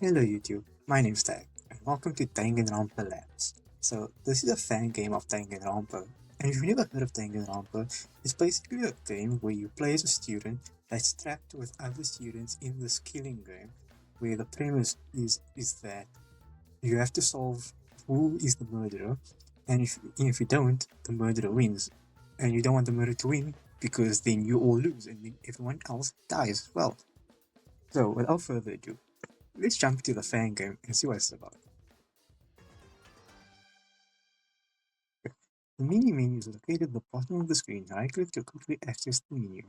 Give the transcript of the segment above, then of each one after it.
Hello YouTube, my name's Tag, and welcome to Danganronpa Lapse. So, this is a fan game of Danganronpa, and if you've never heard of Danganronpa, it's basically a game where you play as a student that's trapped with other students in this killing game, where the premise is that you have to solve who is the murderer, and if you don't, the murderer wins. And you don't want the murderer to win, because then you all lose, and then everyone else dies as well. So, without further ado, let's jump to the fan game and see what it's about. The mini menu is located at the bottom of the screen. Right click to quickly access the menu.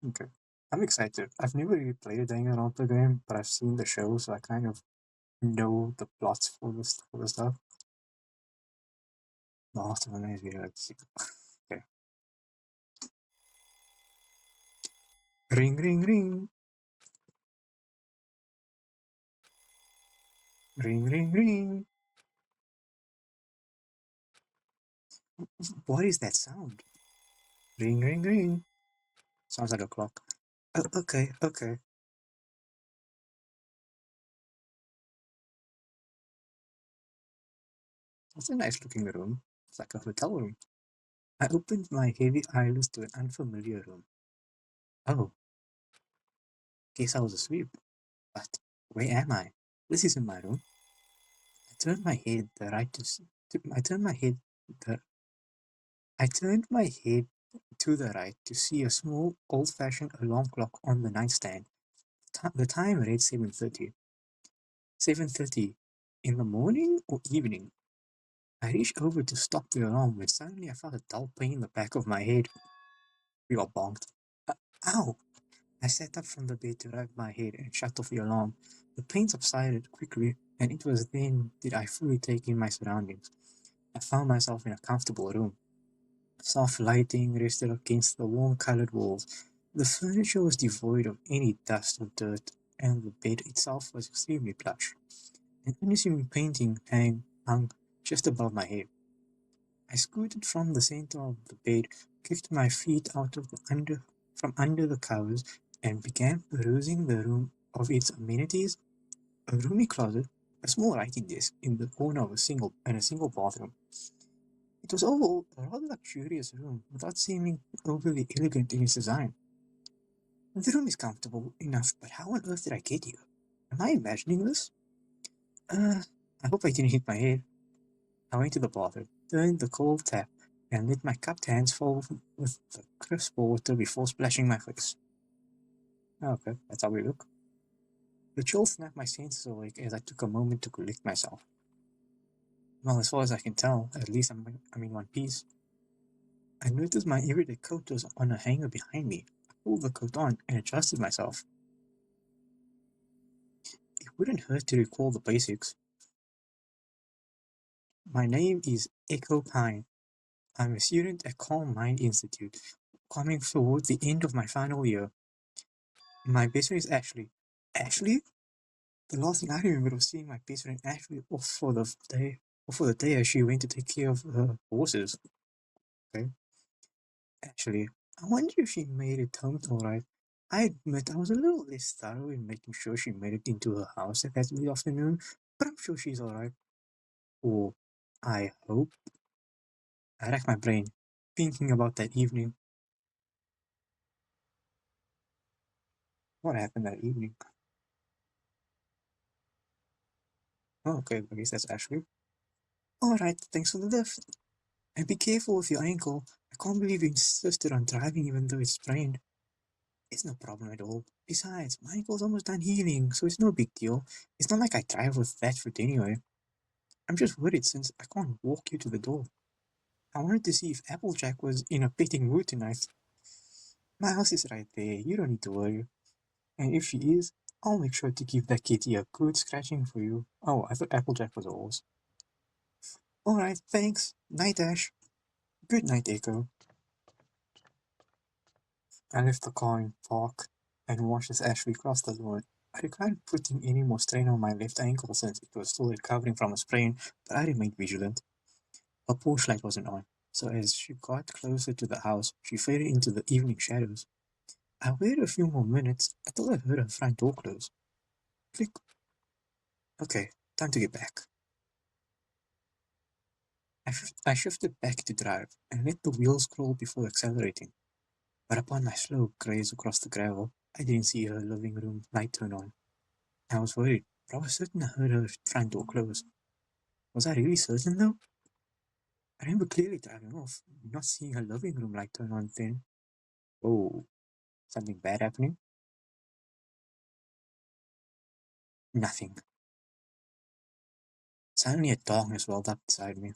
Okay. I'm excited. I've never really played a Danganronpa game, but I've seen the show, so I kind of know the plots for the stuff. The last one is video. Let's see. Okay. Ring ring ring. Ring ring ring. What is that sound? Ring ring ring. Sounds like a clock. Oh, okay, okay. It's a nice looking room. It's like a hotel room. I opened my heavy eyelids to an unfamiliar room. Oh, guess I was asleep. But where am I? This isn't my room. I turned my head the right to. I turned my head the. I turned my head to the right to see a small, old-fashioned alarm clock on the nightstand. The time read 7:30. 7:30 in the morning or evening. I reached over to stop the alarm when suddenly I felt a dull pain in the back of my head. We got bonked. Ow! I sat up from the bed to rub my head and shut off the alarm. The pain subsided quickly, and it was then that I fully take in my surroundings. I found myself in a comfortable room. Soft lighting rested against the warm-colored walls. The furniture was devoid of any dust or dirt, and the bed itself was extremely plush. An unassuming painting hung just above my head. I scooted from the center of the bed, kicked my feet out of from under the covers, and began perusing the room of its amenities. A roomy closet, a small writing desk in the corner of a single bathroom. It was all a rather luxurious room, without seeming overly elegant in its design. The room is comfortable enough, but how on earth did I get here? Am I imagining this? I hope I didn't hit my head. I went to the bathroom, turned the cold tap, and let my cupped hands fall with the crisp water before splashing my face. Okay, that's how we look. The chill snapped my senses awake as I took a moment to collect myself. Well, as far as I can tell, at least I'm in one piece. I noticed my everyday coat was on a hanger behind me. I pulled the coat on and adjusted myself. It wouldn't hurt to recall the basics. My name is Echo Pine. I'm a student at Calm Mind Institute, coming toward the end of my final year. My best friend is Ashley. Ashley? The last thing I remember was seeing my best friend Ashley off for the day as she went to take care of her horses. Okay. Actually, I wonder if she made it home alright. I admit I was a little less thorough in making sure she made it into her house that afternoon, but I'm sure she's alright. Or I hope. I racked my brain, thinking about that evening. What happened that evening? Oh, okay, I guess that's Ashley. Alright, thanks for the lift. And be careful with your ankle. I can't believe you insisted on driving even though it's sprained. It's no problem at all. Besides, my ankle's almost done healing, so it's no big deal. It's not like I drive with that foot anyway. I'm just worried since I can't walk you to the door. I wanted to see if Applejack was in a petting mood tonight. My house is right there, you don't need to worry. And if she is, I'll make sure to give that kitty a good scratching for you. Oh, I thought Applejack was a horse. Alright, thanks. Night, Ash. Good night, Echo. I left the car in park and watched as Ashley crossed the lawn. I declined putting any more strain on my left ankle since it was still recovering from a sprain, but I remained vigilant. Her porch light wasn't on, so as she got closer to the house, she faded into the evening shadows. I waited a few more minutes until I heard her front door close. Click. Okay, time to get back. I shifted back to drive and let the wheels crawl before accelerating. But upon my slow graze across the gravel, I didn't see her living room light turn on. I was worried, but I was certain I heard her front door close. Was I really certain though? I remember clearly driving off, not seeing her living room light turn on then. Oh, something bad happening? Nothing. Suddenly a darkness welled up inside me.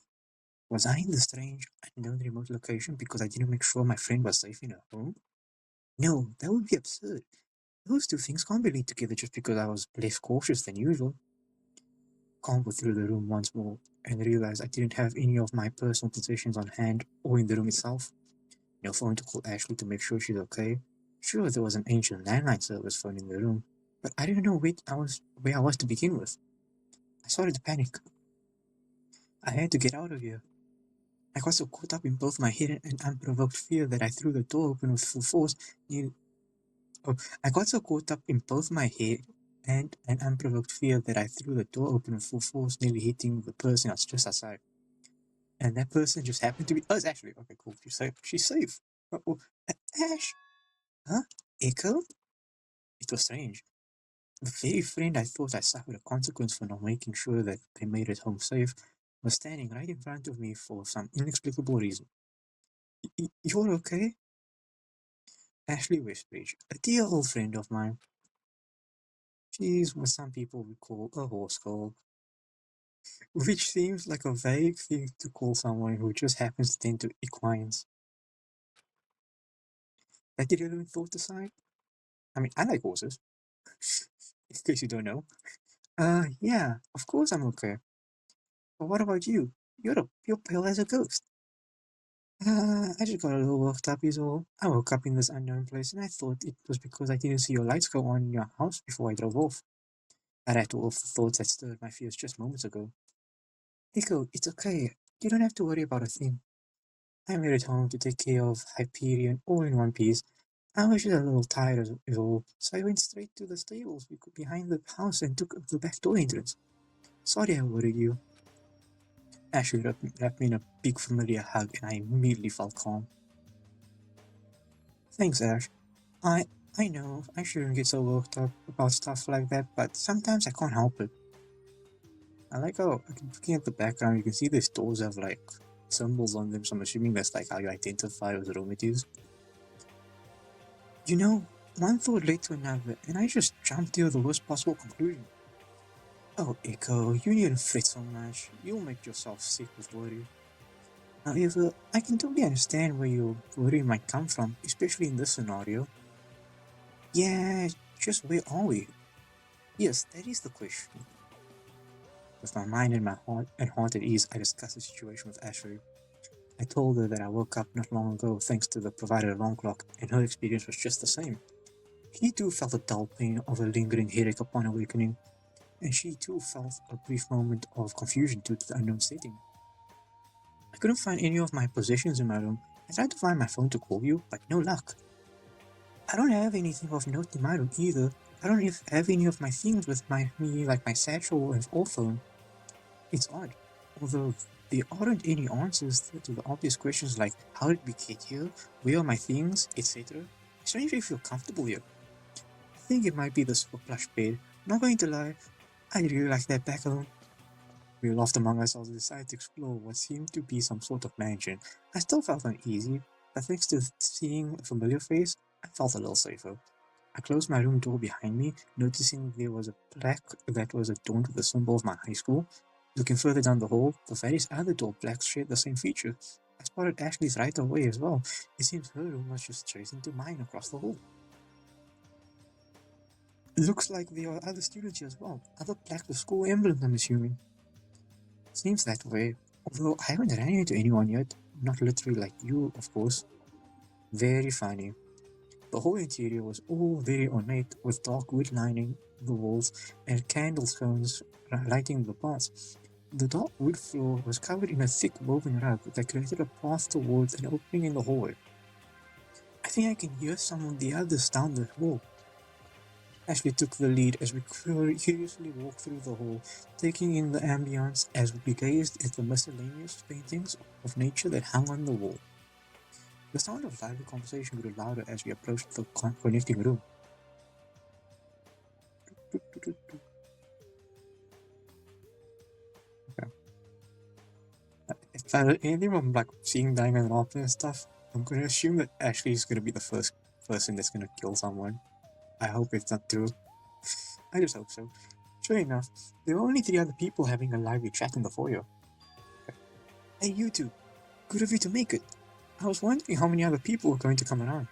Was I in the strange, unknown remote location because I didn't make sure my friend was safe in her home? No, that would be absurd. Those two things can't be linked together just because I was less cautious than usual. Combo through the room once more and realized I didn't have any of my personal possessions on hand or in the room itself. No phone to call Ashley to make sure she's okay. Sure, there was an ancient landline service phone in the room, but I didn't know where I was to begin with. I started to panic. I had to get out of here. I got so caught up in both my hidden and unprovoked fear that I threw the door open with full force. Oh, I got so caught up in both my head and an unprovoked fear that I threw the door open with full force, nearly hitting the person I was just outside. And that person just happened to be us, Ashley. Okay, cool. She's safe. She's safe. Oh, Ash? Huh? Echo? It was strange. The very friend I thought I suffered a consequence for not making sure that they made it home safe was standing right in front of me for some inexplicable reason. You're okay? Ashley Westbridge, a dear old friend of mine. She's what some people would call a horse girl, which seems like a vague thing to call someone who just happens to tend to equines. That irrelevant thought aside, I mean, I like horses, in case you don't know. Yeah, of course I'm okay. But what about you? You're pale as a ghost. I just got a little worked up is all. I woke up in this unknown place and I thought it was because I didn't see your lights go on in your house before I drove off. I rattled off the thoughts that stirred my fears just moments ago. Nico, it's okay. You don't have to worry about a thing. I made it home to take care of Hyperion all in one piece. I was just a little tired of it all, so I went straight to the stables behind the house and took the back door entrance. Sorry I worried you. Ashley wrapped me in a big familiar hug and I immediately felt calm. Thanks, Ash. I I know I shouldn't get so worked up about stuff like that, but sometimes I can't help it. I like how, looking at the background, you can see these doors have like symbols on them, so I'm assuming that's like how you identify with room it is. You know, one thought led to another, and I just jumped to the worst possible conclusion. Oh, Echo, you needn't fret so much. You'll make yourself sick with worry. However, I can totally understand where your worry might come from, especially in this scenario. Yeah, just where are we? Yes, that is the question. With my mind and my heart at ease, I discussed the situation with Ashley. I told her that I woke up not long ago thanks to the provided alarm clock, and her experience was just the same. She too felt the dull pain of a lingering headache upon awakening, and she too felt a brief moment of confusion due to the unknown setting. I couldn't find any of my possessions in my room. I tried to find my phone to call you, but no luck. I don't have anything of note in my room either. I don't have any of my things with me, like my satchel or phone. It's odd. Although there aren't any answers to the obvious questions like how did we get here, where are my things, etc. I strangely feel comfortable here. I think it might be the super plush bed. Not going to lie, I really like that back home. We laughed among ourselves and decided to explore what seemed to be some sort of mansion. I still felt uneasy, but thanks to seeing a familiar face, I felt a little safer. I closed my room door behind me, noticing there was a plaque that was adorned with the symbol of my high school. Looking further down the hall, the various other door plaques shared the same feature. I spotted Ashley's right away as well. It seems her room was just adjacent to mine across the hall. It looks like there are other students here as well. Other plaques with school emblems, I'm assuming. Seems that way. Although I haven't ran into anyone yet. Not literally like you, of course. Very funny. The whole interior was all very ornate, with dark wood lining the walls and candle cones lighting the paths. The dark wood floor was covered in a thick woven rug that created a path towards an opening in the hallway. I think I can hear some of the others down the hall. Ashley took the lead as we curiously walked through the hall, taking in the ambience as we gazed at the miscellaneous paintings of nature that hung on the wall. The sound of lively conversation grew louder as we approached the connecting room. Okay. If I anything I'm like seeing Danganronpa and stuff, I'm gonna assume that Ashley's gonna be the first person that's gonna kill someone. I hope it's not true. I just hope so. Sure enough, there were only three other people having a lively chat in the foyer. Hey, you two! Good of you to make it! I was wondering how many other people were going to come around.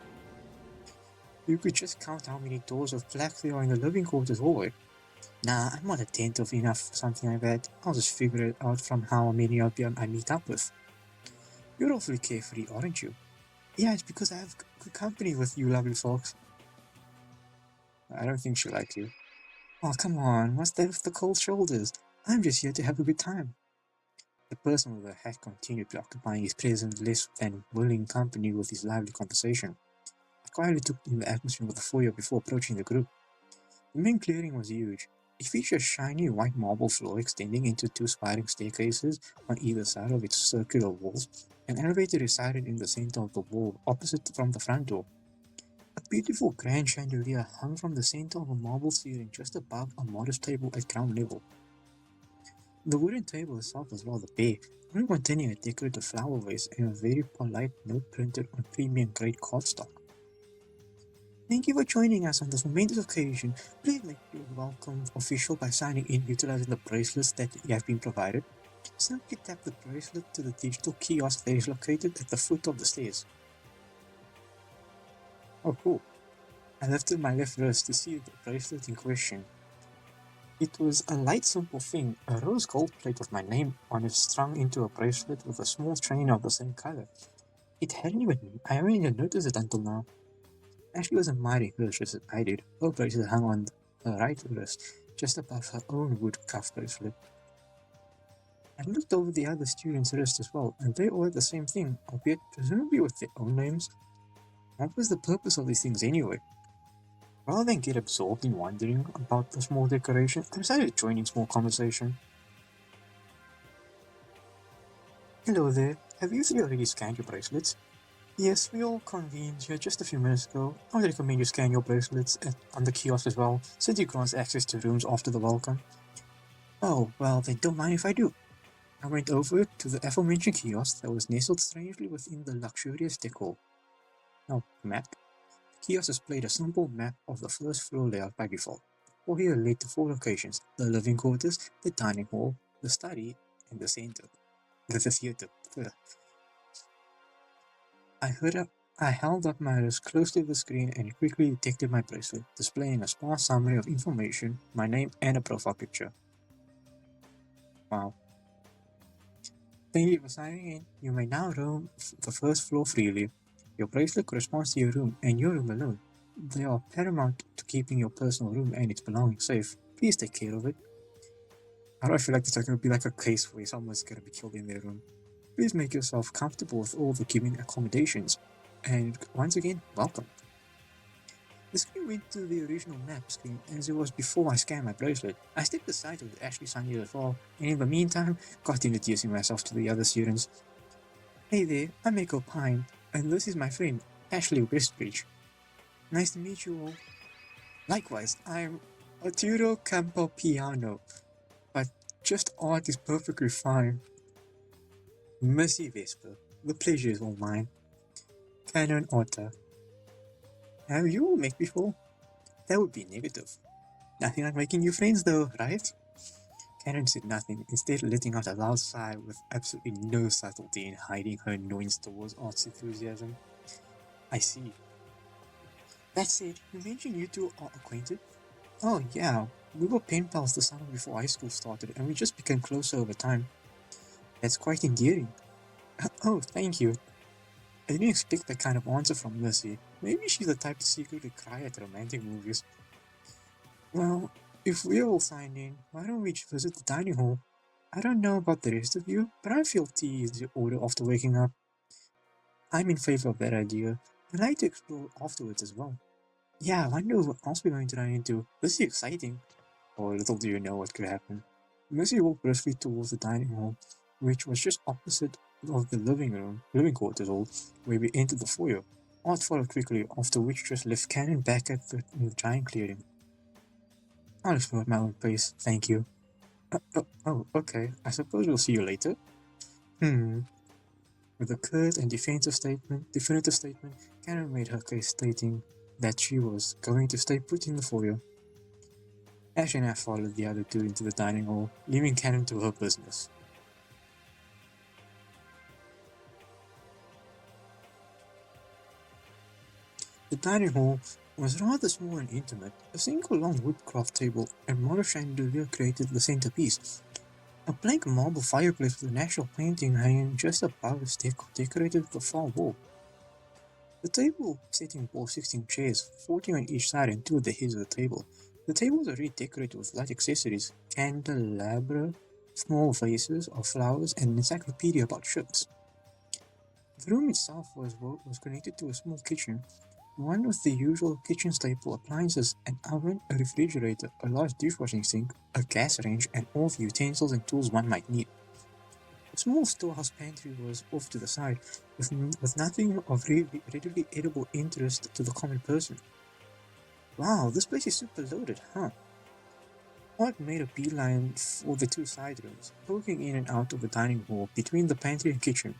You could just count how many doors of black there are in the living quarters hallway. Nah, I'm not attentive enough for something like that. I'll just figure it out from how many of you I meet up with. You're awfully carefree, aren't you? Yeah, it's because I have good company with you lovely folks. I don't think she likes you. Oh, come on, what's that with the cold shoulders? I'm just here to have a good time. The person with the hat continued preoccupying his present less than willing company with his lively conversation. I quietly took in the atmosphere of the foyer before approaching the group. The main clearing was huge. It featured a shiny white marble floor extending into two spiraling staircases on either side of its circular walls. An elevator resided in the center of the wall, opposite from the front door. A beautiful grand chandelier hung from the center of a marble ceiling just above a modest table at ground level. The wooden table itself was rather bare, only containing a decorative flower vase and a very polite note printed on premium grade cardstock. Thank you for joining us on this momentous occasion. Please make your welcome official by signing in utilizing the bracelets that you have been provided. Simply tap the bracelet to the digital kiosk that is located at the foot of the stairs. Oh, cool. I lifted my left wrist to see the bracelet in question. It was a light, simple thing, a rose gold plate with my name on it strung into a bracelet with a small chain of the same color. I hadn't even noticed it until now. Ashley was admiring hers just as I did. Her bracelet hung on her right wrist, just above her own wood cuff bracelet. I looked over the other students' wrists as well, and they all had the same thing, albeit presumably with their own names. What was the purpose of these things anyway? Rather than get absorbed in wondering about the small decoration, I decided to join in small conversation. Hello there, have you three already scanned your bracelets? Yes, we all convened here just a few minutes ago. I would recommend you scan your bracelets on the kiosk as well, since it grants access to rooms after the welcome. Oh, well, then don't mind if I do. I went over to the aforementioned kiosk that was nestled strangely within the luxurious decor. Now, map. The kiosk displayed a simple map of the first floor layout by default. Or here led to four locations: the living quarters, the dining hall, the study, and the center. The theater. I heard up. I held up my wrist close to the screen and quickly detected my bracelet, displaying a sparse summary of information, my name, and a profile picture. Wow. Thank you for signing in. You may now roam the first floor freely. Your bracelet corresponds to your room and your room alone. They are paramount to keeping your personal room and its belongings safe. Please take care of it. I don't feel like this is going to be like a case where someone's going to be killed in their room. Please make yourself comfortable with all the given accommodations. And once again, welcome. The screen went to the original map screen as it was before I scanned my bracelet. I stepped aside with Ashley signing as well, and in the meantime, got introducing myself to the other students. Hey there, I'm Echo Pine, and this is my friend, Ashley Westbridge. Nice to meet you all. Likewise, I'm Arturo Campopiano, but just art is perfectly fine. Mercy Vesper, the pleasure is all mine. Canon Otter. Have you all met before? That would be negative. Nothing like making new friends though, right? Karen said nothing, instead letting out a loud sigh with absolutely no subtlety in hiding her annoyance towards arts enthusiasm. I see. That said, you mentioned you two are acquainted? Oh yeah, we were pen pals the summer before high school started and we just became closer over time. That's quite endearing. Oh, thank you. I didn't expect that kind of answer from Mercy. Maybe she's the type to secretly cry at romantic movies. Well, if we're all signed in, why don't we just visit the dining hall? I don't know about the rest of you, but I feel tea is the order after waking up. I'm in favor of that idea. I'd like to explore afterwards as well. Yeah, I wonder what else we're going to run into. This is exciting. Or little do you know what could happen. Mercy walked briskly towards the dining hall, which was just opposite of the living quarters hall, where we entered the foyer. Art followed quickly, after which just left Cannon back at the giant clearing. I'll explore at my own pace, thank you. Okay. I suppose we'll see you later. Hmm. With a curt and definitive statement, Karen made her case stating that she was going to stay put in the foyer. Ash and I followed the other two into the dining hall, leaving Karen to her business. The dining hall was rather small and intimate. A single long woodcraft table and model chandelier created the centerpiece. A blank marble fireplace with a national painting hanging just above its decorated the far wall. The table setting bore 16 chairs, 14 on each side and two at the heads of the table. The table was already decorated with light accessories, candelabra, small vases of flowers, and an encyclopedia about ships. The room itself was connected to a small kitchen, one with the usual kitchen staple appliances: an oven, a refrigerator, a large dishwashing sink, a gas range, and all the utensils and tools one might need. A small storehouse pantry was off to the side, with nothing of readily edible interest to the common person. Wow, this place is super loaded, huh? Art made a beeline for the two side rooms, poking in and out of the dining hall between the pantry and kitchen.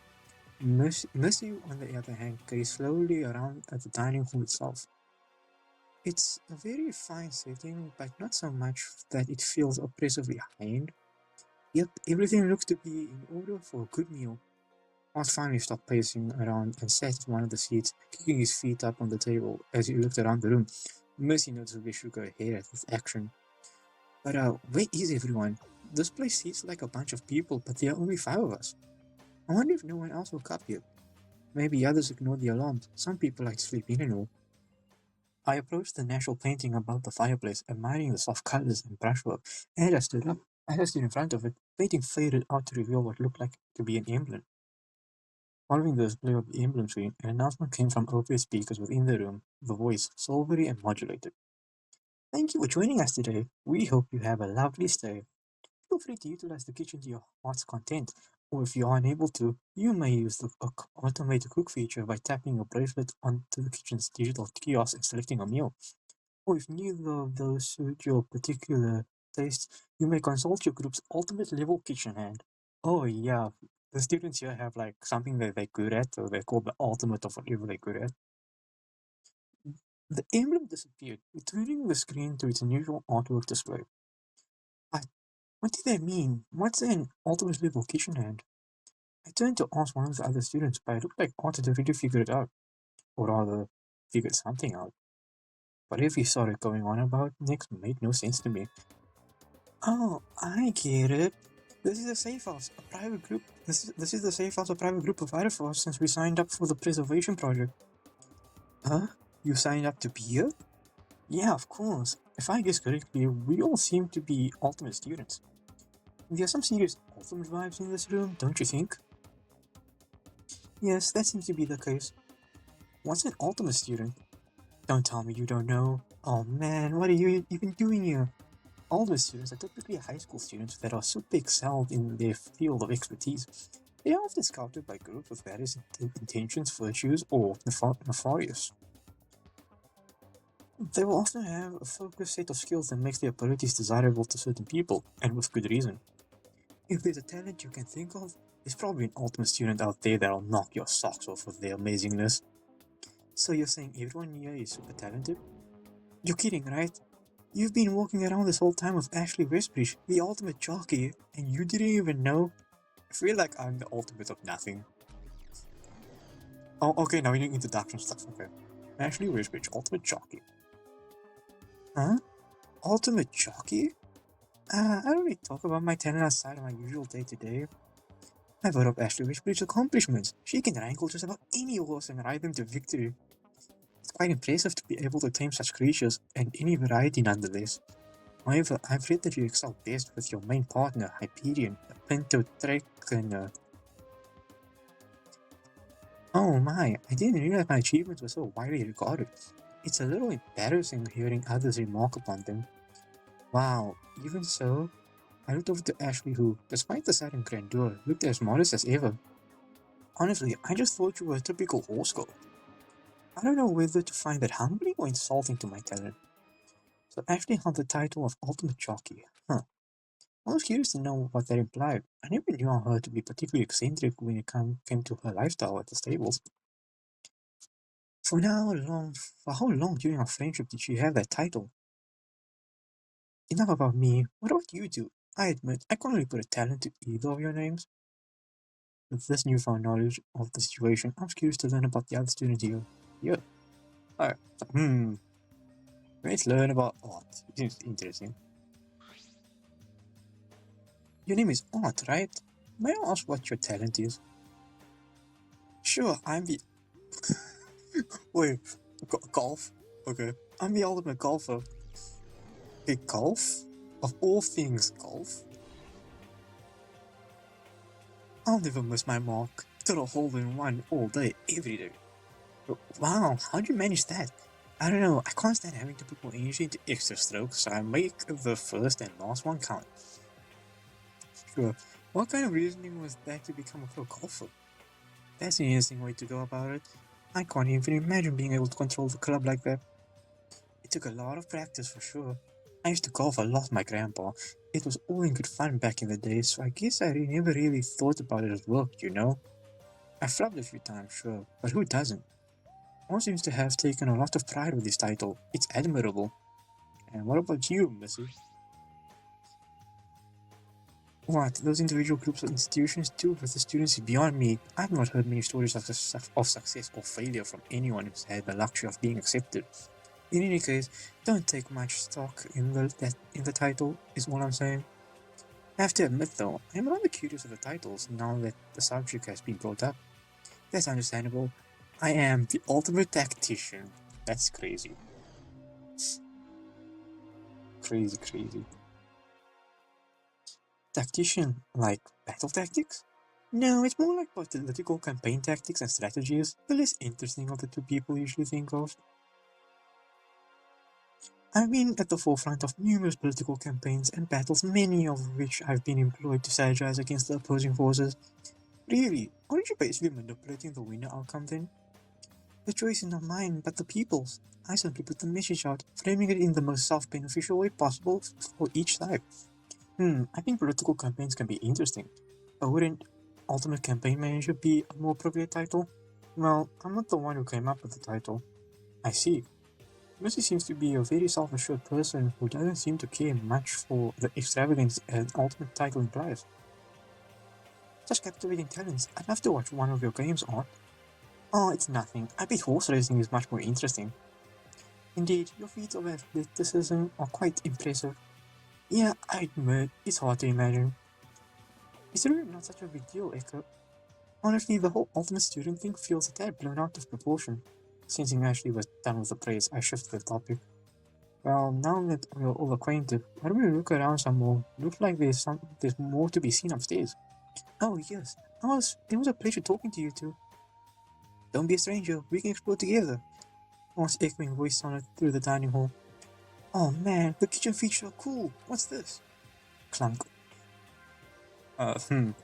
Missy, on the other hand, gazed slowly around at the dining hall itself. It's a very fine setting, but not so much that it feels oppressively high-end. Yep, everything looks to be in order for a good meal. Art finally stopped pacing around and sat at one of the seats, kicking his feet up on the table as he looked around the room. Mercy noticeably shook her head at this action. But where is everyone? This place seats like a bunch of people, but there are only 5 of us. I wonder if no one else woke up yet. Maybe others ignored the alarms. Some people like to sleep in and all. I approached the natural painting above the fireplace, admiring the soft colors and brushwork, and as I stood in front of it, the painting faded out to reveal what looked like to be an emblem. Following the display of the emblem screen, an announcement came from OPS speakers within the room, the voice silvery and modulated. Thank you for joining us today. We hope you have a lovely stay. Feel free to utilize the kitchen to your heart's content, or if you are unable to, you may use the automated cook feature by tapping your bracelet onto the kitchen's digital kiosk and selecting a meal. Or if neither of those suit your particular taste, you may consult your group's ultimate level kitchen hand. Oh yeah, the students here have like something that they're good at, so they call the ultimate of whatever they're good at. The emblem disappeared, returning the screen to its unusual artwork display. But what did that mean? What's an ultimate level kitchen hand? I turned to ask one of the other students, but it looked like Art had already figured it out, or rather, figured something out. Whatever he started going on about next made no sense to me. Oh, I get it. This is a safe house, a private group. This is the safe house a private group provided for us since we signed up for the preservation project. Huh? You signed up to be here? Yeah, of course. If I guess correctly, we all seem to be ultimate students. There are some serious ultimate vibes in this room, don't you think? Yes, that seems to be the case. What's an ultimate student? Don't tell me you don't know. Oh man, what are you even doing here? Ultimate students are typically high school students that are super excelled in their field of expertise. They are often scouted by groups with various intentions, virtues, or nefarious. They will often have a focused set of skills that makes their abilities desirable to certain people, and with good reason. If there's a talent you can think of, there's probably an ultimate student out there that'll knock your socks off with their amazingness. So you're saying everyone here is super talented? You're kidding, right? You've been walking around this whole time with Ashley Westbridge, the ultimate jockey, and you didn't even know? I feel like I'm the ultimate of nothing. Oh, okay, now we need introduction stuff, okay. Ashley Westbridge, ultimate jockey. Huh? Ultimate jockey? I don't really talk about my talent outside of my usual day-to-day. I've heard of Ashley Westbridge's accomplishments. She can wrangle just about any horse and ride them to victory. It's quite impressive to be able to tame such creatures, and any variety nonetheless. However, I've read that you excel best with your main partner, Hyperion, a Pinto Trakener. Oh my, I didn't realize my achievements were so widely regarded. It's a little embarrassing hearing others remark upon them. Wow, even so, I looked over to Ashley, who, despite the sudden grandeur, looked as modest as ever. Honestly, I just thought you were a typical horse girl. I don't know whether to find that humbling or insulting to my talent. So Ashley held the title of Ultimate Jockey. Huh. I was curious to know what that implied. I never knew her to be particularly eccentric when it came to her lifestyle at the stables. For how long during our friendship did she have that title? Enough about me. What about you two? I admit, I couldn't really put a talent to either of your names. With this newfound knowledge of the situation, I was curious to learn about the other student here. Yeah. Alright. Let's learn about art. It seems interesting. Your name is Art, right? May I ask what your talent is? Sure, I'm the. Wait, golf? Okay. I'm the ultimate golfer. Okay, golf? Of all things, golf? I'll never miss my mark. Got a hole in one all day, every day. Wow, how'd you manage that? I don't know, I can't stand having to put more energy into extra strokes, so I make the first and last one count. Sure, what kind of reasoning was that to become a pro golfer? That's an interesting way to go about it. I can't even imagine being able to control the club like that. It took a lot of practice for sure. I used to golf a lot with my grandpa. It was all in good fun back in the day, so I guess I never really thought about it as work, you know? I flubbed a few times, sure, but who doesn't? One seems to have taken a lot of pride with this title. It's admirable. And what about you, Missy? What, those individual groups or institutions too with the students is beyond me. I've not heard many stories of success or failure from anyone who's had the luxury of being accepted. In any case, don't take much stock in the title, is all I'm saying. I have to admit though, I'm rather curious of the titles now that the subject has been brought up. That's understandable. I am the ultimate tactician. That's crazy. Crazy. Tactician, like battle tactics? No, it's more like political campaign tactics and strategies, the less interesting of the two people usually think of. I've been at the forefront of numerous political campaigns and battles, many of which I've been employed to strategize against the opposing forces. Really, aren't you basically manipulating the winner outcome then? The choice is not mine, but the people's. I simply put the message out, framing it in the most self-beneficial way possible for each side. I think political campaigns can be interesting, but wouldn't Ultimate Campaign Manager be a more appropriate title? Well, I'm not the one who came up with the title. I see. Mercy seems to be a very self-assured person who doesn't seem to care much for the extravagance an ultimate title implies. Such captivating talents, I'd love to watch one of your games, Art. Oh, it's nothing. I bet horse racing is much more interesting. Indeed, your feats of athleticism are quite impressive. Yeah, I admit, it's hard to imagine. It's really not such a big deal, Echo. Honestly, the whole ultimate student thing feels a tad blown out of proportion. Sensing Ashley was done with the praise, I shifted the topic. Well, now that we're all acquainted, why don't we look around some more? Looks like there's more to be seen upstairs. Oh yes, it was a pleasure talking to you two. Don't be a stranger, we can explore together. Once echoing voice sounded through the dining hall. Oh man, the kitchen features are cool. What's this? Clunk. On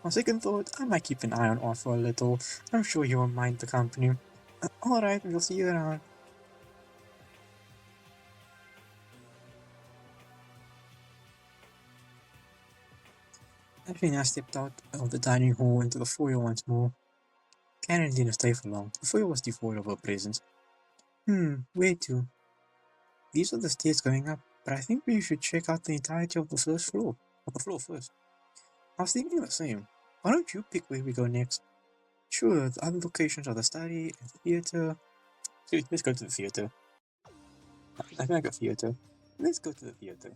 second thought, I might keep an eye on Off for a little. I'm sure you won't mind the company. Alright, we'll see you around. Ashley now stepped out of the dining hall into the foyer once more. Karen didn't stay for long. The foyer was devoid of her presence. Where to? These are the stairs going up, but I think we should check out the entirety of the first floor. Of the floor first. I was thinking the same. Why don't you pick where we go next? Sure, the other locations are the study and the theater. Let's go to the theater. I like a theater. Let's go to the theater.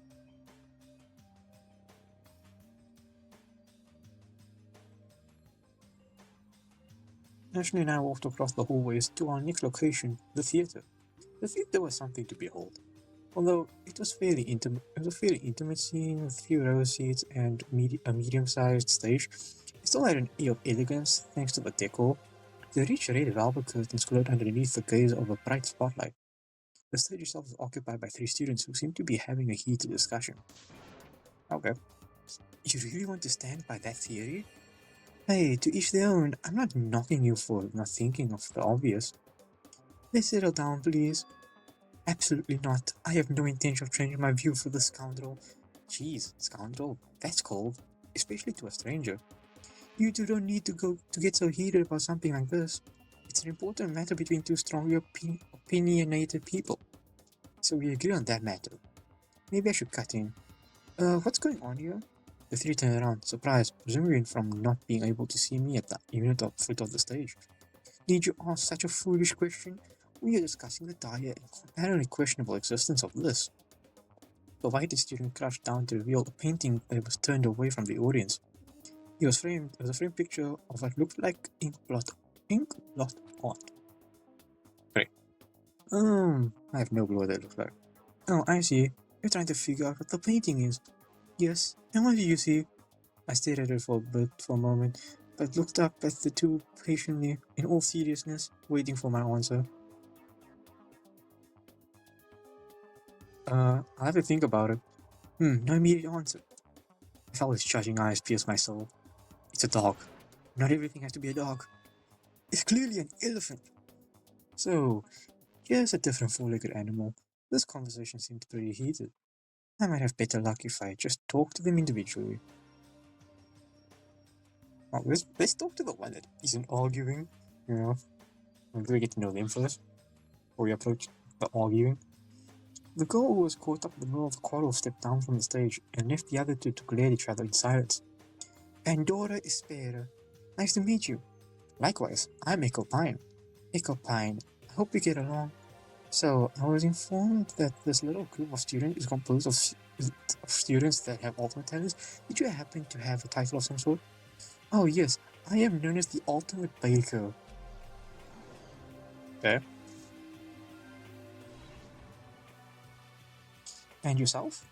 Ashley and I walked across the hallways to our next location, the theater. The theater was something to behold. Although it was a fairly intimate scene with few row seats and a medium-sized stage. It still had an air of elegance thanks to the decor. The rich red velvet curtains glowed underneath the gaze of a bright spotlight. The stage itself was occupied by 3 students who seemed to be having a heated discussion. Okay. You really want to stand by that theory? Hey, to each their own. I'm not knocking you for not thinking of the obvious. Let's settle down, please. Absolutely not. I have no intention of changing my view for the scoundrel. Jeez, scoundrel, that's cold. Especially to a stranger. You two don't need to go to get so heated about something like this. It's an important matter between two strongly opinionated people. So we agree on that matter. Maybe I should cut in. What's going on here? The three turned around, surprised, presumably from not being able to see me at the unit of foot of the stage. Did you ask such a foolish question? We are discussing the dire and apparently questionable existence of this. The white student crouched down to reveal a painting that was turned away from the audience. It was a framed picture of what looked like ink blot art. Great. I have no clue what that looks like. Oh, I see. You're trying to figure out what the painting is. Yes, and what did you see? I stared at her for a moment, but looked up at the two patiently, in all seriousness, waiting for my answer. I'll have to think about it. No immediate answer. I felt his judging eyes pierce my soul. It's a dog. Not everything has to be a dog. It's clearly an elephant. So, here's a different four-legged animal. This conversation seemed pretty heated. I might have better luck if I just talk to them individually. Oh, let's talk to the one that isn't arguing. You know, do we get to know them first? Or we approach the arguing? The girl who was caught up in the middle of the quarrel stepped down from the stage and left the other two to glare at each other in silence. Pandora Espera. Nice to meet you. Likewise, I'm Echo Pine. Echo Pine, I hope we get along. So, I was informed that this little group of students is composed of students that have ultimate talents. Did you happen to have a title of some sort? Oh yes, I am known as the Ultimate Baker. Okay. And yourself?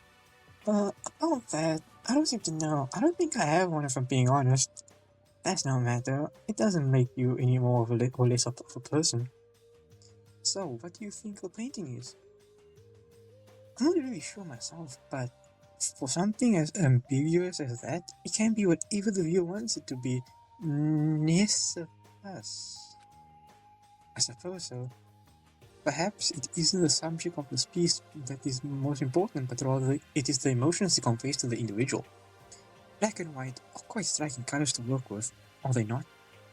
About that, I don't seem to know. I don't think I have one if I'm being honest. That's no matter. It doesn't make you any more of a or less of a person. So, what do you think the painting is? I'm not really sure myself, but for something as ambiguous as that, it can be whatever the viewer wants it to be. Necessous. I suppose so. Perhaps it isn't the subject of the piece that is most important, but rather it is the emotions it conveys to the individual. Black and white are quite striking colors to work with, are they not?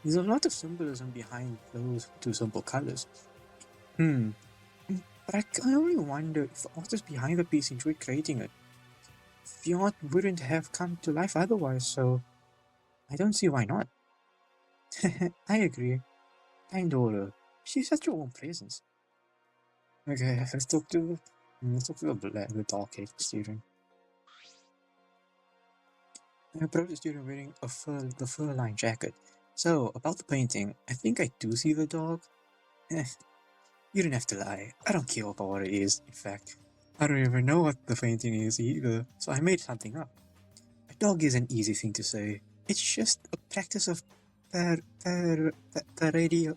There's a lot of symbolism behind those two simple colors. But I can only wonder if the artist behind the piece enjoyed creating it. The art wouldn't have come to life otherwise, so I don't see why not. I agree. Pandora, she's such a warm presence. Okay, let's talk to the dark-haired student. I approached the student wearing the fur-lined jacket. So, about the painting, I think I do see the dog. You don't have to lie. I don't care about what it is, in fact. I don't even know what the painting is either, so I made something up. A dog is an easy thing to say. It's just a practice of pareidolia.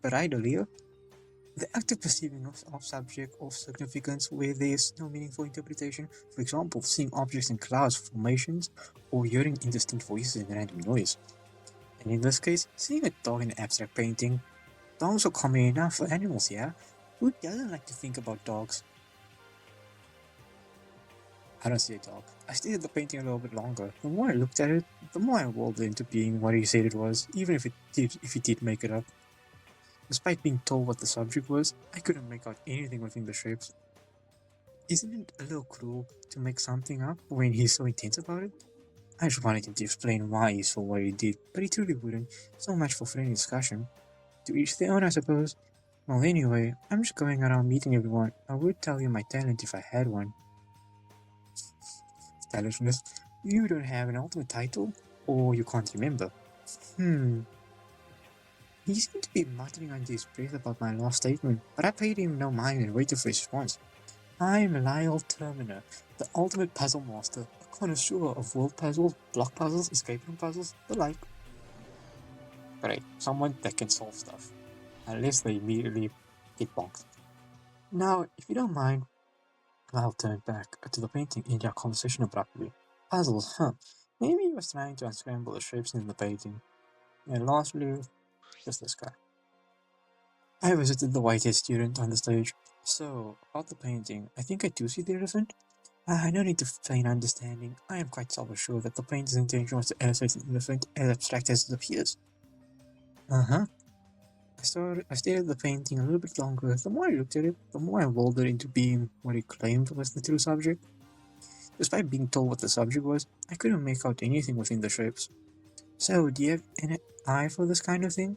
Pareidolia? The act of perceiving of subject of significance where there is no meaningful interpretation, for example, seeing objects in clouds formations, or hearing indistinct voices and random noise. And in this case, seeing a dog in an abstract painting. Dogs are common enough for animals, yeah? Who doesn't like to think about dogs? I don't see a dog. I stared at the painting a little bit longer. The more I looked at it, the more I walled into being what he said it was, even if he did make it up. Despite being told what the subject was, I couldn't make out anything within the shapes. Isn't it a little cruel to make something up when he's so intense about it? I just wanted him to explain why he saw what he did, but he truly wouldn't. So much for friendly discussion. To each their own, I suppose. Well, anyway, I'm just going around meeting everyone. I would tell you my talent if I had one. Talentless. You don't have an ultimate title? Or you can't remember? He seemed to be muttering under his breath about my last statement, but I paid him no mind and waited for his response. I'm Lyle Terminer, the ultimate puzzle master, a connoisseur of world puzzles, block puzzles, escape room puzzles, the like. Right, someone that can solve stuff. Unless they immediately get bonked. Now, if you don't mind, Val turned back to the painting in their conversation abruptly. Puzzled, huh? Maybe he was trying to unscramble the shapes in the painting. And lastly, just this guy. I visited the white-haired student on the stage. So, about the painting, I think I do see the elephant. No need to feign understanding. I am quite self-assured that the painter's intention was to illustrate an elephant as abstract as it appears. Uh-huh. I stared at the painting a little bit longer. The more I looked at it, the more I rolled it into being what it claimed was the true subject. Despite being told what the subject was, I couldn't make out anything within the shapes. So, do you have an eye for this kind of thing?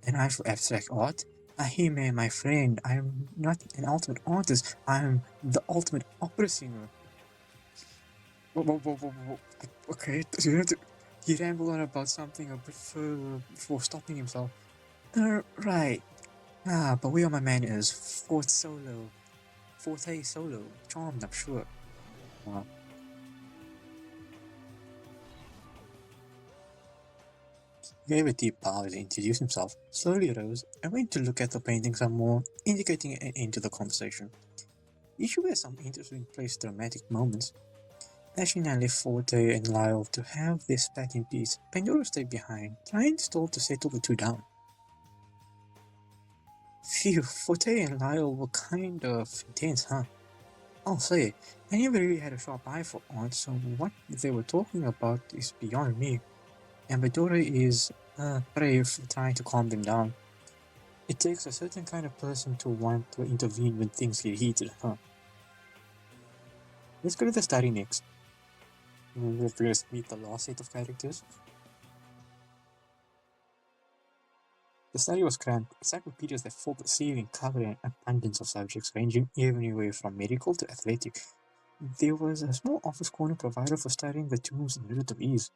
An eye for abstract art? Hey man, my friend, I'm not an ultimate artist. I'm the ultimate opera singer. Whoa. Okay, you have to. He rambled on about something a bit further before stopping himself. Right. But where my man is. Forte solo. Charmed, I'm sure. Wow. He gave a deep bow as he introduced himself, slowly rose, and went to look at the painting some more, indicating an end to the conversation. Usually had some interesting placed dramatic moments. Ashley now left Forte and Lyle to have their spat in peace. Pandora stayed behind, trying still to settle the two down. Phew, Forte and Lyle were kind of intense, huh? I'll say, I never really had a sharp eye for art, so what they were talking about is beyond me. And Pandora is brave for trying to calm them down. It takes a certain kind of person to want to intervene when things get heated, huh? Let's go to the study next. Let's meet the last set of characters. The study was cramped. Encyclopedias that filled the ceiling covered an abundance of subjects ranging everywhere from medical to athletic. There was a small office corner provided for studying the tools in relative ease.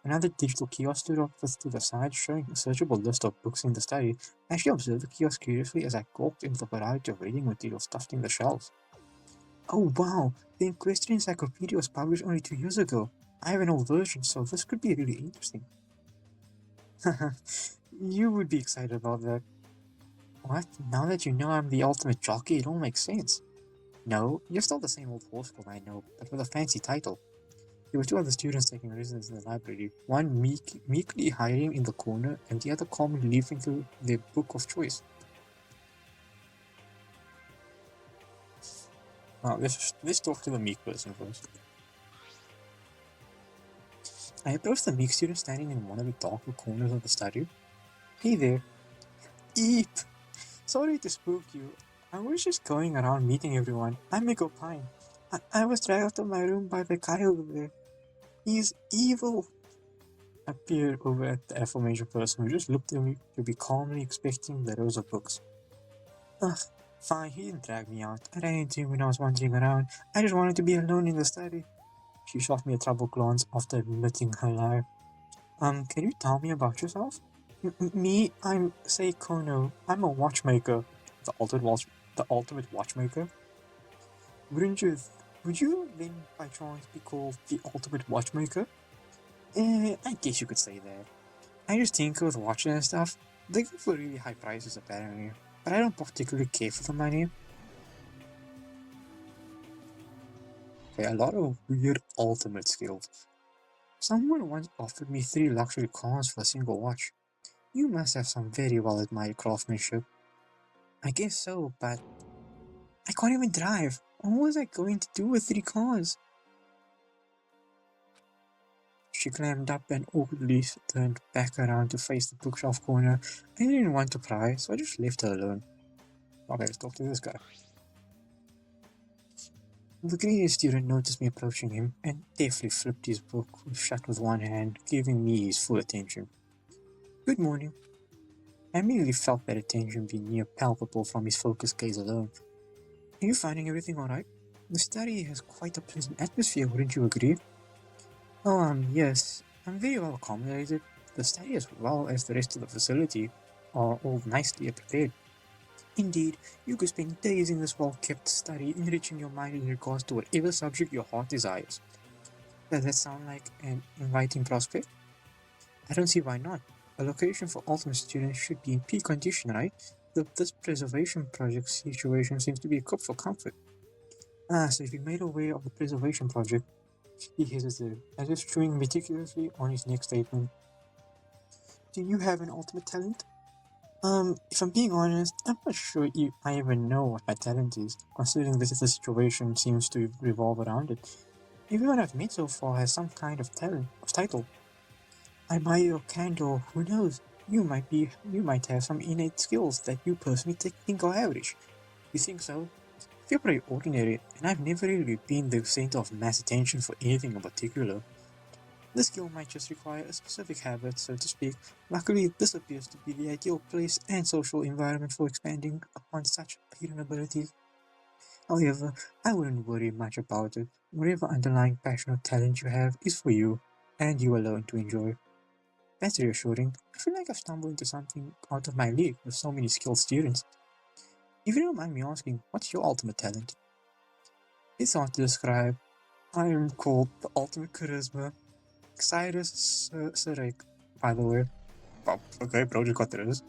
Another digital kiosk stood up to the side, showing a searchable list of books in the study. I actually observed the kiosk curiously as I gawked into the variety of reading material stuffed in the shelves. Oh wow, the Equestrian Encyclopedia was published only 2 years ago. I have an old version, so this could be really interesting. You would be excited about that. What? Now that you know I'm the ultimate jockey, it all makes sense. No, you're still the same old horse girl I know, but with a fancy title. There were two other students taking residence in the library, one meekly hiding in the corner, and the other calmly leafing through their book of choice. Now, let's talk to the meek person first. I approached the meek student standing in one of the darker corners of the study. Hey there. Eep! Sorry to spook you. I was just going around meeting everyone. I'm Miko Pine. I was dragged out of my room by the guy over there. He's evil. I peered over at the aforementioned person who just looked at me to be calmly expecting the rows of books. Ugh, fine, he didn't drag me out. I ran into him when I was wandering around. I just wanted to be alone in the study. She shot me a troubled glance after admitting her lie. Can you tell me about yourself? Me, I'm Seikono. I'm a watchmaker. The ultimate watchmaker? Wouldn't you, would you then by chance be called the ultimate watchmaker? I guess you could say that. I just tinker with watches and stuff. They go for really high prices apparently, but I don't particularly care for the money. Okay, a lot of weird ultimate skills. Someone once offered me 3 luxury cars for a single watch. You must have some very well admired craftsmanship. I guess so, but I can't even drive. What was I going to do with 3 cars? She clammed up and awkwardly turned back around to face the bookshelf corner. I didn't want to pry, so I just left her alone. Okay, let's talk to this guy. The green student noticed me approaching him and deftly flipped his book shut with one hand, giving me his full attention. Good morning. I immediately felt that attention being near palpable from his focused gaze alone. Are you finding everything alright? The study has quite a pleasant atmosphere, wouldn't you agree? Oh, yes. I'm very well accommodated. The study as well as the rest of the facility are all nicely prepared. Indeed, you could spend days in this well-kept study enriching your mind in regards to whatever subject your heart desires. Does that sound like an inviting prospect? I don't see why not. a location for ultimate students should be in peak condition, right? This preservation project situation seems to be a cup for comfort. So if you made aware of the preservation project, he hesitated, as if chewing meticulously on his next statement. Do you have an ultimate talent? If I'm being honest, I'm not sure I even know what my talent is, considering that the situation seems to revolve around it. Everyone I've met so far has some kind of talent, of title. I admire your candor, who knows? You might have some innate skills that you personally think are average. You think so? I feel pretty ordinary, and I've never really been the center of mass attention for anything in particular. This skill might just require a specific habit, so to speak. Luckily, this appears to be the ideal place and social environment for expanding upon such hidden abilities. However, I wouldn't worry much about it. Whatever underlying passion or talent you have is for you, and you alone to enjoy. That's reassuring. I feel like I've stumbled into something out of my league with so many skilled students. If you don't mind me asking, what's your ultimate talent? It's hard to describe. I am called the ultimate charisma. Cyrus Sarek, by the way. Oh, okay, bro, just got this.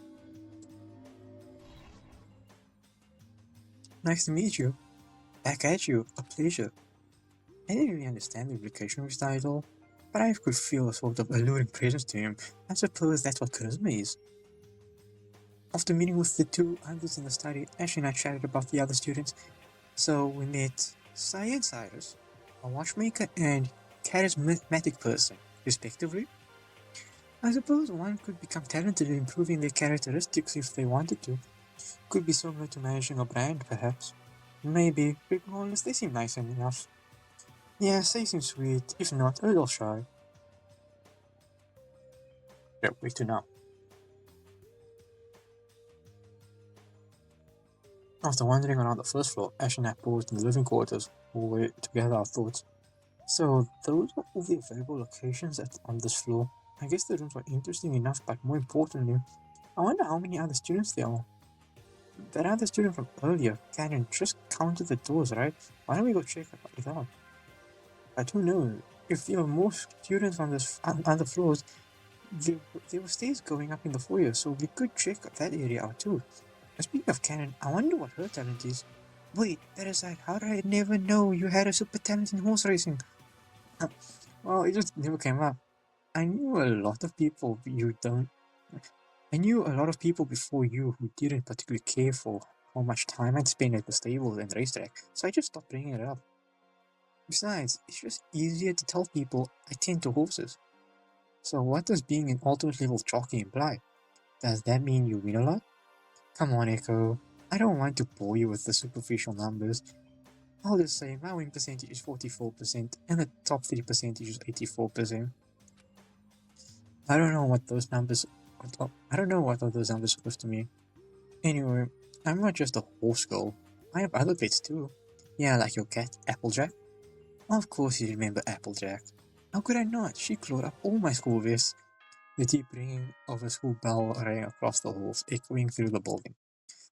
Nice to meet you. Back at you. A pleasure. I didn't really understand the implication of his title, but I could feel a sort of alluring presence to him. I suppose that's what charisma is. After meeting with the two others in the study, Ashley and I chatted about the other students. So we met Syed Cyrus, a watchmaker and charismatic person, respectively. I suppose one could become talented in improving their characteristics if they wanted to. Could be similar to managing a brand, perhaps. Maybe, regardless, they seem nice enough. Yes, they seem sweet, if not a little shy. Yeah, wait to know. After wandering around the first floor, Ash and I paused in the living quarters, while we to gather our thoughts. So, those are all the available locations on this floor. I guess the rooms were interesting enough, but more importantly, I wonder how many other students there are. That other student from earlier, Cannon, just counted the doors, right? Why don't we go check it out? But who knows? If there are more students on the floors, there were stairs going up in the foyer, so we could check that area out too. Speaking of Cannon, I wonder what her talent is. Wait, that aside, how did I never know you had a super talent in horse racing? Well, it just never came up. I knew a lot of people you don't. I knew a lot of people before you who didn't particularly care for how much time I'd spend at the stables and racetrack, so I just stopped bringing it up. Besides, it's just easier to tell people I tend to horses. So what does being an ultimate level jockey imply? Does that mean you win a lot? Come on, Echo. I don't want to bore you with the superficial numbers. I'll just say my win percentage is 44% and the top 3% is 84%. I don't know what those numbers. I don't know what all those numbers are supposed to mean. Anyway, I'm not just a horse girl. I have other pets too. Yeah, like your cat, Applejack. Of course you remember Applejack. How could I not? She clawed up all my school vests. The deep ringing of a school bell rang across the halls, echoing through the building.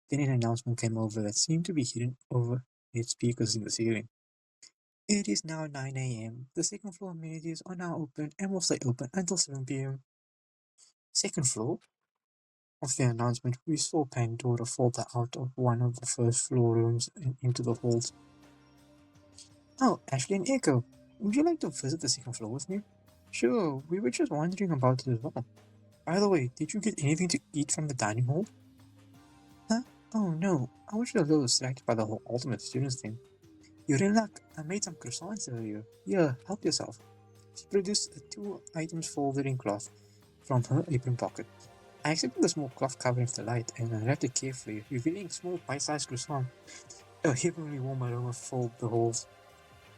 Then an announcement came over that seemed to be hidden over its speakers in the ceiling. It is now 9 a.m. The second floor amenities are now open and will stay open until 7 p.m. Second floor? Of the announcement, we saw Pandora falter out of one of the first floor rooms and into the halls. Oh, Ashley and Echo, would you like to visit the second floor with me? Sure, we were just wondering about it as well. By the way, did you get anything to eat from the dining hall? Huh? Oh no, I was just a little distracted by the whole ultimate students thing. You're in luck, I made some croissants earlier. Here, help yourself. She produced 2 items folded in cloth from her apron pocket. I accepted the small cloth covering of the light and unwrapped it carefully, revealing a small bite-sized croissant. A heavenly warm aroma filled the halls.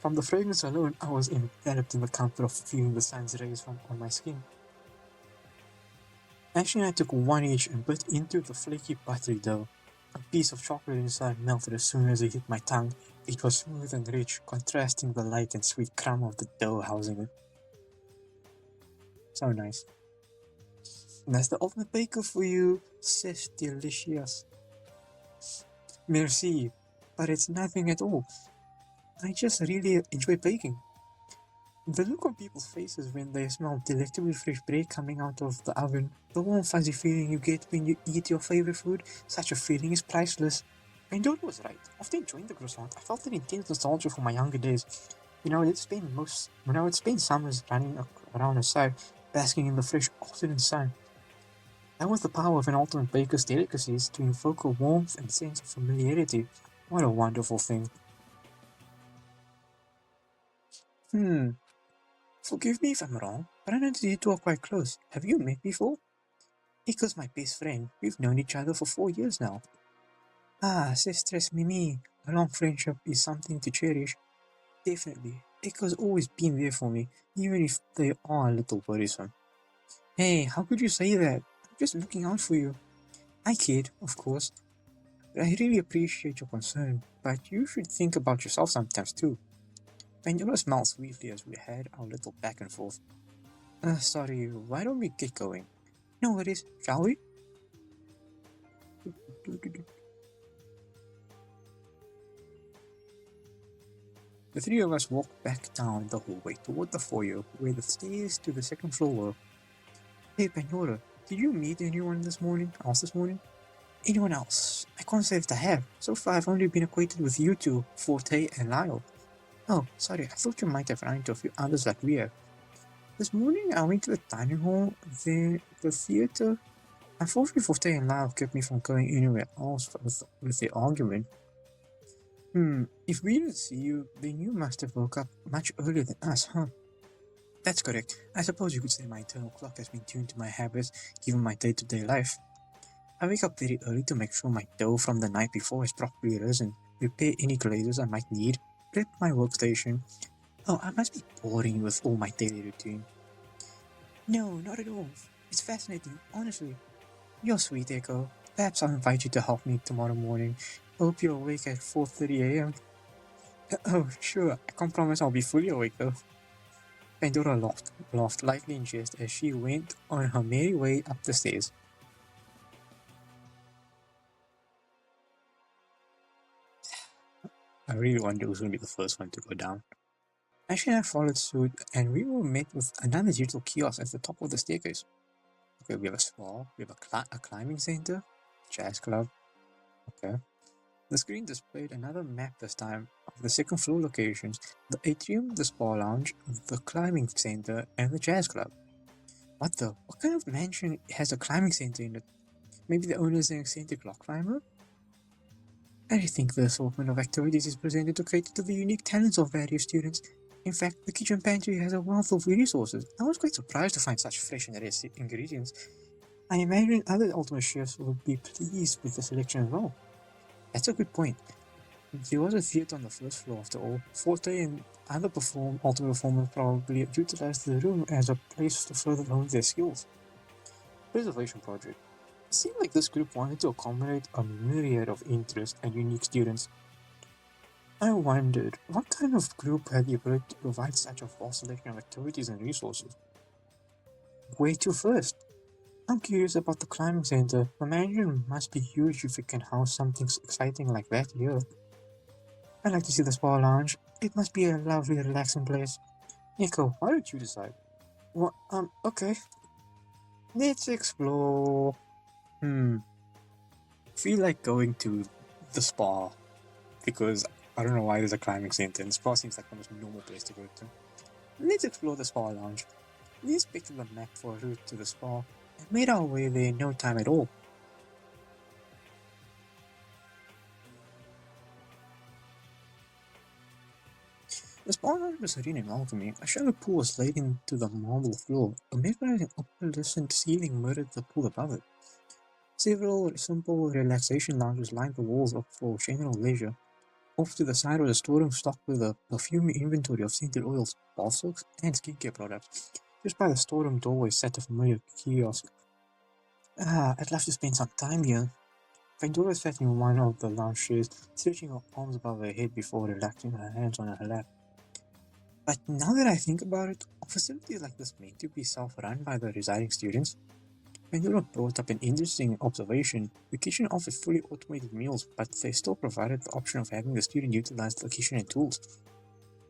From the fragrance alone, I was enveloped in the comfort of feeling the sun's rays on my skin. Ashley and I took one each and bit into the flaky buttery dough. A piece of chocolate inside melted as soon as it hit my tongue. It was smooth and rich, contrasting the light and sweet crumb of the dough housing it. So nice. That's the ultimate baker for you. C'est delicious. Merci, but it's nothing at all. I just really enjoy baking. The look on people's faces when they smell delectable fresh bread coming out of the oven, the warm fuzzy feeling you get when you eat your favorite food, such a feeling is priceless. And Dodo was right. After enjoying the croissant, I felt an intense nostalgia for my younger days. When I would spend summers running around outside, basking in the fresh afternoon sun. That was the power of an ultimate baker's delicacies to invoke a warmth and sense of familiarity. What a wonderful thing. Hmm, forgive me if I'm wrong, but I noticed you two are quite close. Have you met before? Ika's my best friend. We've known each other for 4 years now. Ah, Sestress Mimi. A long friendship is something to cherish. Definitely. Ika's always been there for me, even if they are a little worrisome. Hey, how could you say that? I'm just looking out for you. I kid, of course. I really appreciate your concern, but you should think about yourself sometimes too. Pandora smiled sweetly as we had our little back and forth. Sorry, why don't we get going? No worries, shall we? The three of us walked back down the hallway toward the foyer where the stairs to the second floor were. Hey Pandora, did you meet anyone this morning? Anyone else? I can't say that I have. So far I've only been acquainted with you two, Forte and Lyle. Oh, sorry, I thought you might have run into a few others like we have. This morning I went to the dining hall, then the theatre. Unfortunately, Forte and Lyle kept me from going anywhere else with the argument. If we didn't see you, then you must have woke up much earlier than us, huh? That's correct. I suppose you could say my internal clock has been tuned to my habits given my day-to-day life. I wake up very early to make sure my dough from the night before is properly risen, repair any glazes I might need, prep my workstation. Oh, I must be boring you with all my daily routine. No, not at all. It's fascinating, honestly. You're sweet, Echo. Perhaps I'll invite you to help me tomorrow morning. Hope you're awake at 4:30 a.m. Oh, sure. I can't promise I'll be fully awake though. Pandora laughed lightly in jest as she went on her merry way up the stairs. I really wonder who's going to be the first one to go down. Ashley and I followed suit, and we were met with another digital kiosk at the top of the staircase. Okay, we have a spa, we have a climbing center, jazz club. Okay. The screen displayed another map this time of the second floor locations, the atrium, the spa lounge, the climbing center, and the jazz club. What kind of mansion has a climbing center in it? Maybe the owner is an eccentric rock climber? I think the assortment of activities is presented to cater to the unique talents of various students. In fact, the kitchen pantry has a wealth of resources. I was quite surprised to find such fresh and rare ingredients. I imagine other ultimate chefs would be pleased with the selection as well. That's a good point. There was a theatre on the first floor after all. Forte and other ultimate performers probably utilized the room as a place to further hone their skills. Preservation project. It seemed like this group wanted to accommodate a myriad of interest and unique students. I wondered what kind of group had the ability to provide such a vast selection of activities and resources. Where to first? I'm curious about the climbing center. The mansion must be huge if it can house something exciting like that here. I'd like to see the spa lounge. It must be a lovely, relaxing place. Nico, why don't you decide? Well, okay. Let's explore. Hmm. Feel like going to the spa because I don't know why there's a climbing center and the spa seems like the most normal place to go to. Let's explore the spa lounge. We inspected the map for a route to the spa and made our way there in no time at all. The spa lounge was serene and welcoming. A shallow pool was laid into the marble floor. A mesmerizing opalescent ceiling mirrored the pool above it. Several simple relaxation lounges lined the walls up for general leisure. Off to the side was a storeroom stocked with a perfume inventory of scented oils, bath soaks, and skincare products. Just by the storeroom doorway sat a familiar kiosk. Ah, I'd love to spend some time here. Pandora sat in one of the lounge chairs, stretching her arms above her head before relaxing her hands on her lap. But now that I think about it, are facilities like this meant to be self-run by the residing students? Pandora brought up an interesting observation. The kitchen offered fully automated meals, but they still provided the option of having the student utilize the kitchen and tools.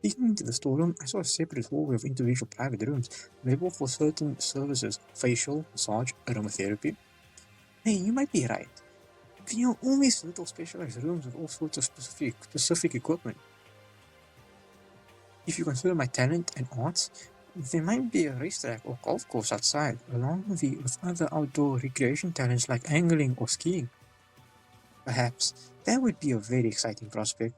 Peeking into the storeroom, I saw a separate hallway of individual private rooms, labeled for certain services, facial, massage, aromatherapy. Hey, you might be right. You know, all these little specialized rooms with all sorts of specific equipment. If you consider my talent and arts, there might be a racetrack or golf course outside, along with other outdoor recreation talents like angling or skiing. Perhaps that would be a very exciting prospect.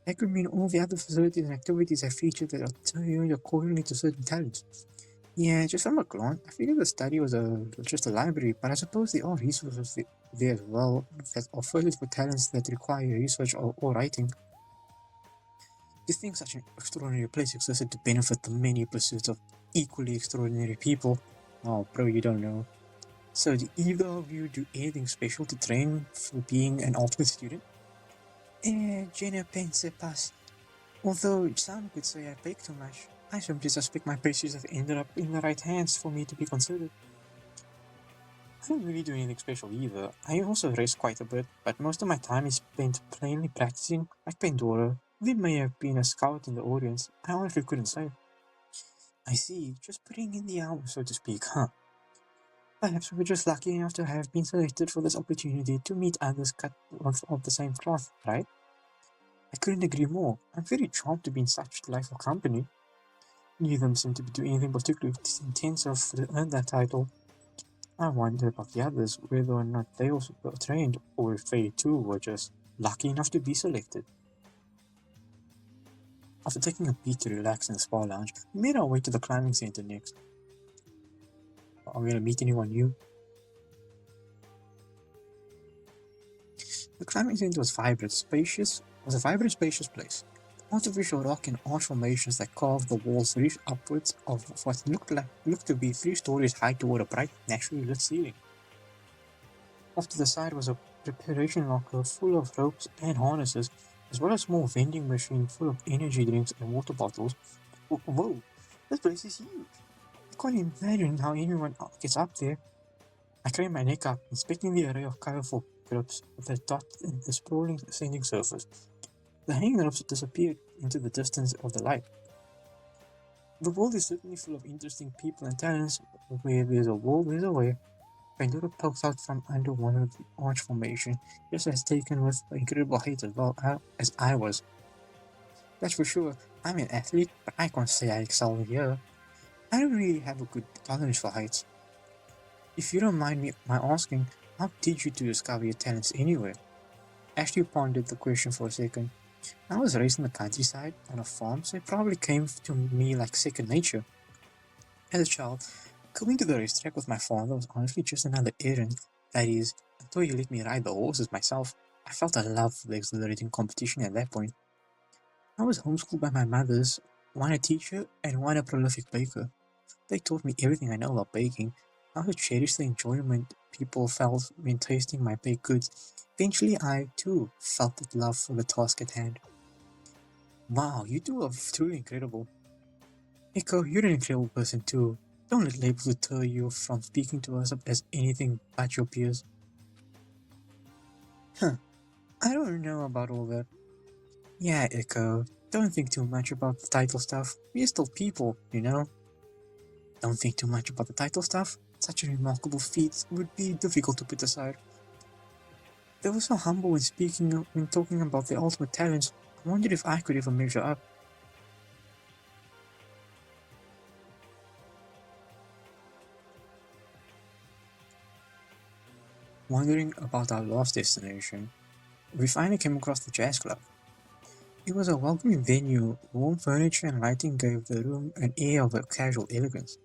That could mean all the other facilities and activities I featured that are tailored accordingly to certain talents. Yeah, just from a glance, I figured the study was just a library, but I suppose there are resources there as well that are further for talents that require research or writing. Do you think such an extraordinary place existed to benefit the many pursuits of equally extraordinary people? Oh, bro, you don't know. So, do either of you do anything special to train for being an ultimate student? Je ne pense pas. Although some could say I bake too much, I simply suspect my pastries have ended up in the right hands for me to be considered. I don't really do anything special either. I also race quite a bit, but most of my time is spent plainly practicing, like Pandora. There may have been a scout in the audience, I honestly couldn't say. I see, just putting in the hours, so to speak, huh? Perhaps we were just lucky enough to have been selected for this opportunity to meet others cut of the same cloth, right? I couldn't agree more. I'm very charmed to be in such delightful company. Neither of them seem to be doing anything particularly intensive to earn that title. I wonder about the others, whether or not they also were trained, or if they too were just lucky enough to be selected. After taking a beat to relax in the spa lounge, we made our way to the climbing center next. Are we gonna meet anyone new? The climbing center was a vibrant, spacious place. Artificial rock and arch formations that carved the walls reached upwards of what looked to be 3 stories high toward a bright, naturally lit ceiling. Off to the side was a preparation locker full of ropes and harnesses, as well as a small vending machine full of energy drinks and water bottles. Whoa, this place is huge. I can't imagine how anyone gets up there. I craned my neck up, inspecting the array of colorful grips that dot the sprawling ascending surface. The hanging ropes disappeared into the distance of the light. The world is certainly full of interesting people and talents. Where there's a will, there's a way. Pandora pokes out from under one of the arch formation, just as taken with incredible height as well as I was. That's for sure. I'm an athlete, but I can't say I excel here. I don't really have a good tolerance for heights. If you don't mind me my asking, how did you two discover your talents anyway? Ashley pondered the question for a second. I was raised in the countryside on a farm, so it probably came to me like second nature. As a child, going to the racetrack with my father was honestly just another errand. That is, until he let me ride the horses myself, I felt a love for the exhilarating competition at that point. I was homeschooled by my mothers, one a teacher and one a prolific baker. They taught me everything I know about baking, how to cherish the enjoyment people felt when tasting my baked goods. Eventually, I too felt that love for the task at hand. Wow, you two are truly incredible. Echo, you're an incredible person too. Don't let labels deter you from speaking to us as anything but your peers. Huh, I don't know about all that. Yeah, Echo, don't think too much about the title stuff. We're still people, you know? Don't think too much about the title stuff. Such a remarkable feat would be difficult to put aside. They were so humble when talking about their ultimate talents. I wondered if I could ever measure up. Wondering about our last destination, we finally came across the jazz club. It was a welcoming venue. Warm furniture and lighting gave the room an air of a casual elegance.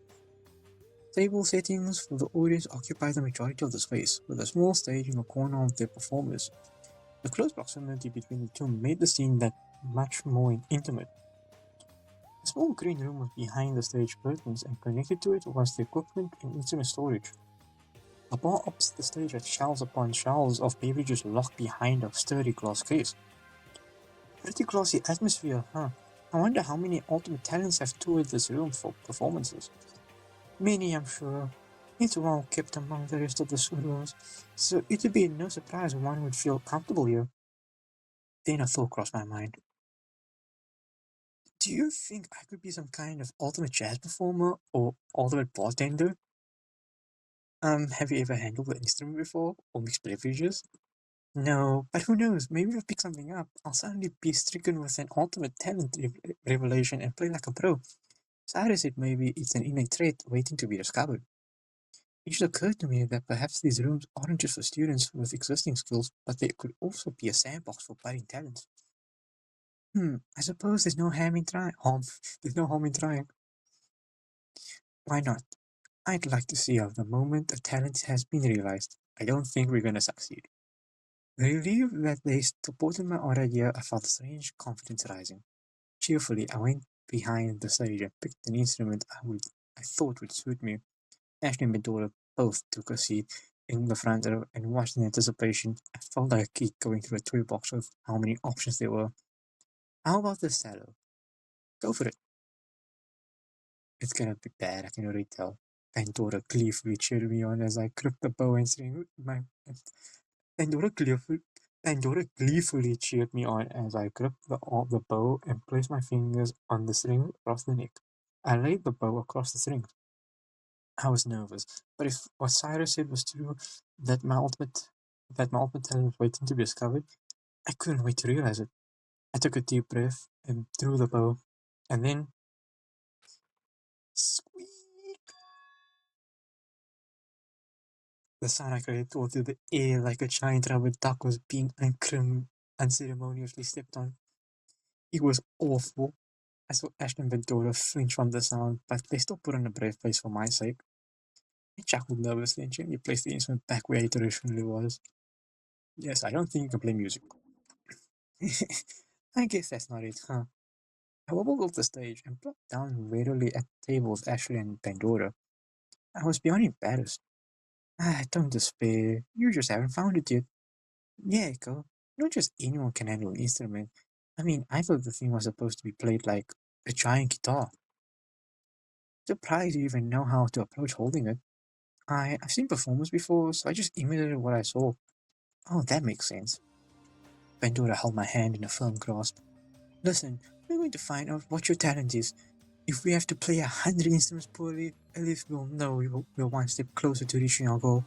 Table settings for the audience occupied the majority of the space, with a small stage in the corner of their performers. The close proximity between the two made the scene that much more intimate. A small green room was behind the stage curtains, and connected to it was the equipment and instrument storage. A bar opposite the stage had shelves upon shelves of beverages locked behind a sturdy glass case. Pretty glossy atmosphere, huh? I wonder how many ultimate talents have toured this room for performances. Many, I'm sure. It's well kept among the rest of the rooms, so it would be no surprise one would feel comfortable here. Then a thought crossed my mind. Do you think I could be some kind of ultimate jazz performer or ultimate bartender? Have you ever handled an instrument before or mixed beverages? No, but who knows? Maybe if I pick something up, I'll suddenly be stricken with an ultimate talent revelation and play like a pro. Cyrus said maybe it's an innate trait waiting to be discovered. It just occurred to me that perhaps these rooms aren't just for students with existing skills, but they could also be a sandbox for budding talents. I suppose there's no harm in trying. There's no harm in trying. Why not? I'd like to see how the moment a talent has been realized. I don't think we're gonna succeed. Relieved that they supported my odd idea, I felt strange confidence rising. Cheerfully, I went behind the stage and picked an instrument I thought would suit me. Ashley and Medora both took a seat in the front row and watched in anticipation. I felt like a kid going through a toy box with how many options there were. How about the cello? Go for it. It's gonna be bad, I can already tell. Pandora gleefully cheered me on as I gripped the bow and string. Pandora gleefully, Pandora gleefully cheered me on as I gripped the bow and placed my fingers on the string across the neck. I laid the bow across the string. I was nervous, but if what Cyrus said was true, that my ultimate that my ultimate talent was waiting to be discovered, I couldn't wait to realize it. I took a deep breath and threw the bow, and then squeak! The sound I created tore through the air like a giant rubber duck was being unceremoniously stepped on. It was awful. I saw Ashton and Ventura flinch from the sound, but they still put on a brave face for my sake. I chuckled nervously and gently placed the instrument back where it originally was. Yes, I don't think you can play music. I guess that's not it, huh? I wobbled off the stage and plopped down wearily at the table with Ashley and Pandora. I was beyond embarrassed. Don't despair. You just haven't found it yet. Yeah, Echo. Not just anyone can handle an instrument. I mean, I thought the thing was supposed to be played like a giant guitar. Surprised you even know how to approach holding it. I've seen performers before, so I just imitated what I saw. Oh, that makes sense. Pandora held my hand in a firm grasp. Listen, we're going to find out what your talent is. If we have to play 100 instruments poorly, at least we'll know we're one step closer to reaching our goal.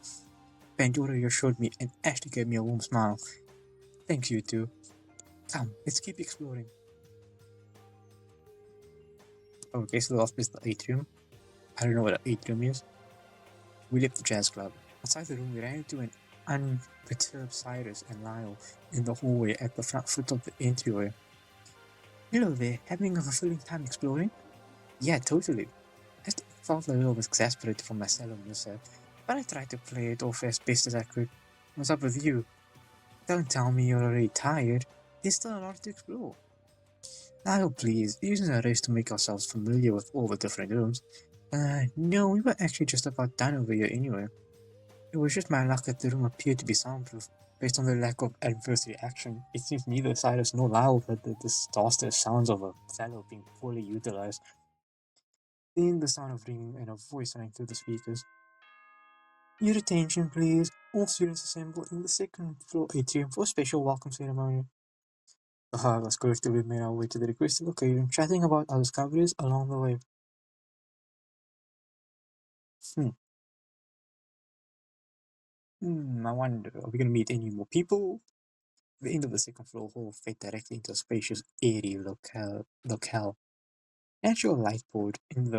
Pandora reassured me, and Ashley gave me a warm smile. Thank you too. Come, let's keep exploring. Okay, so the last place is the atrium. I don't know what an atrium is. We left the jazz club. Outside the room, we ran into an unperturbed Cyrus and Lyle in the hallway at the front foot of the entryway. Hello there, having a fulfilling time exploring? Yeah, totally. I still felt a little exasperated from my cello mishap, but I tried to play it off as best as I could. What's up with you? Don't tell me you're already tired. There's still a lot to explore. Now, please, using a race to make ourselves familiar with all the different rooms. No, we were actually just about done over here anyway. It was just my luck that the room appeared to be soundproof. Based on the lack of adverse reaction, it seems neither Cyrus nor Lyle heard the disaster sounds of a fellow being poorly utilized. Then the sound of ringing and a voice rang through the speakers. Your attention, please. All students assemble in the second floor atrium for a special welcome ceremony. Let's collectively made our way to the requested location, chatting about our discoveries along the way. Hmm. I wonder, are we going to meet any more people? The end of the second floor hall fed directly into a spacious, airy locale. Natural light poured in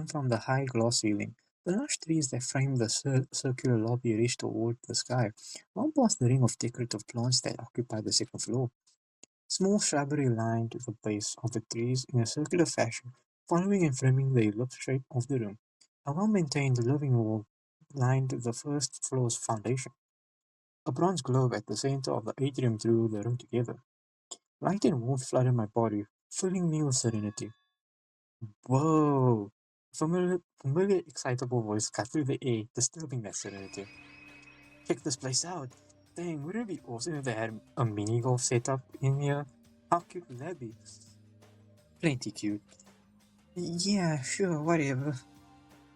from the high glass ceiling. The large trees that framed the circular lobby reached toward the sky, long past the ring of decorative plants that occupied the second floor. Small shrubbery lined the base of the trees in a circular fashion, following and framing the ellipse shape of the room. A well-maintained living wall lined the first floor's foundation. A bronze globe at the center of the atrium drew the room together. Light and warmth flooded my body, filling me with serenity. Whoa! Familiar, excitable voice cut through the air, disturbing that serenity. Check this place out! Dang, wouldn't it be awesome if they had a mini golf setup in here? How cute would that be? Plenty cute. Yeah, sure, whatever.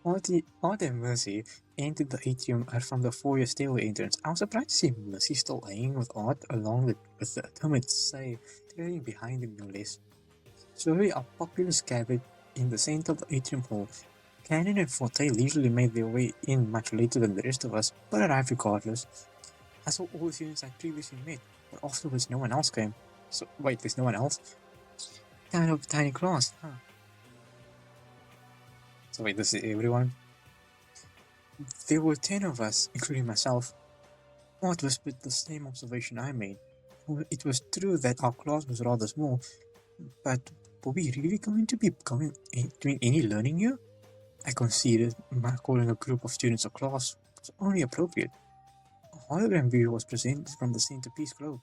Odd and Mercy entered the atrium from the foyer stairway entrance. I was surprised to see Mercy still hanging with Odd along with the Hermit Say trailing behind him no less. Slowly, our populace gathered in the center of the atrium hall. Cannon and Forte leisurely made their way in much later than the rest of us, but arrived regardless. I saw all the students I'd previously met, but afterwards no one else came. So, wait, there's no one else? Kind of tiny class, huh? So wait, this is everyone? There were 10 of us, including myself. Art whispered the same observation I made. Well, it was true that our class was rather small, but were we really going to be doing any learning here? I conceded, my calling a group of students a class was only appropriate. A hologram view was presented from the centerpiece globe.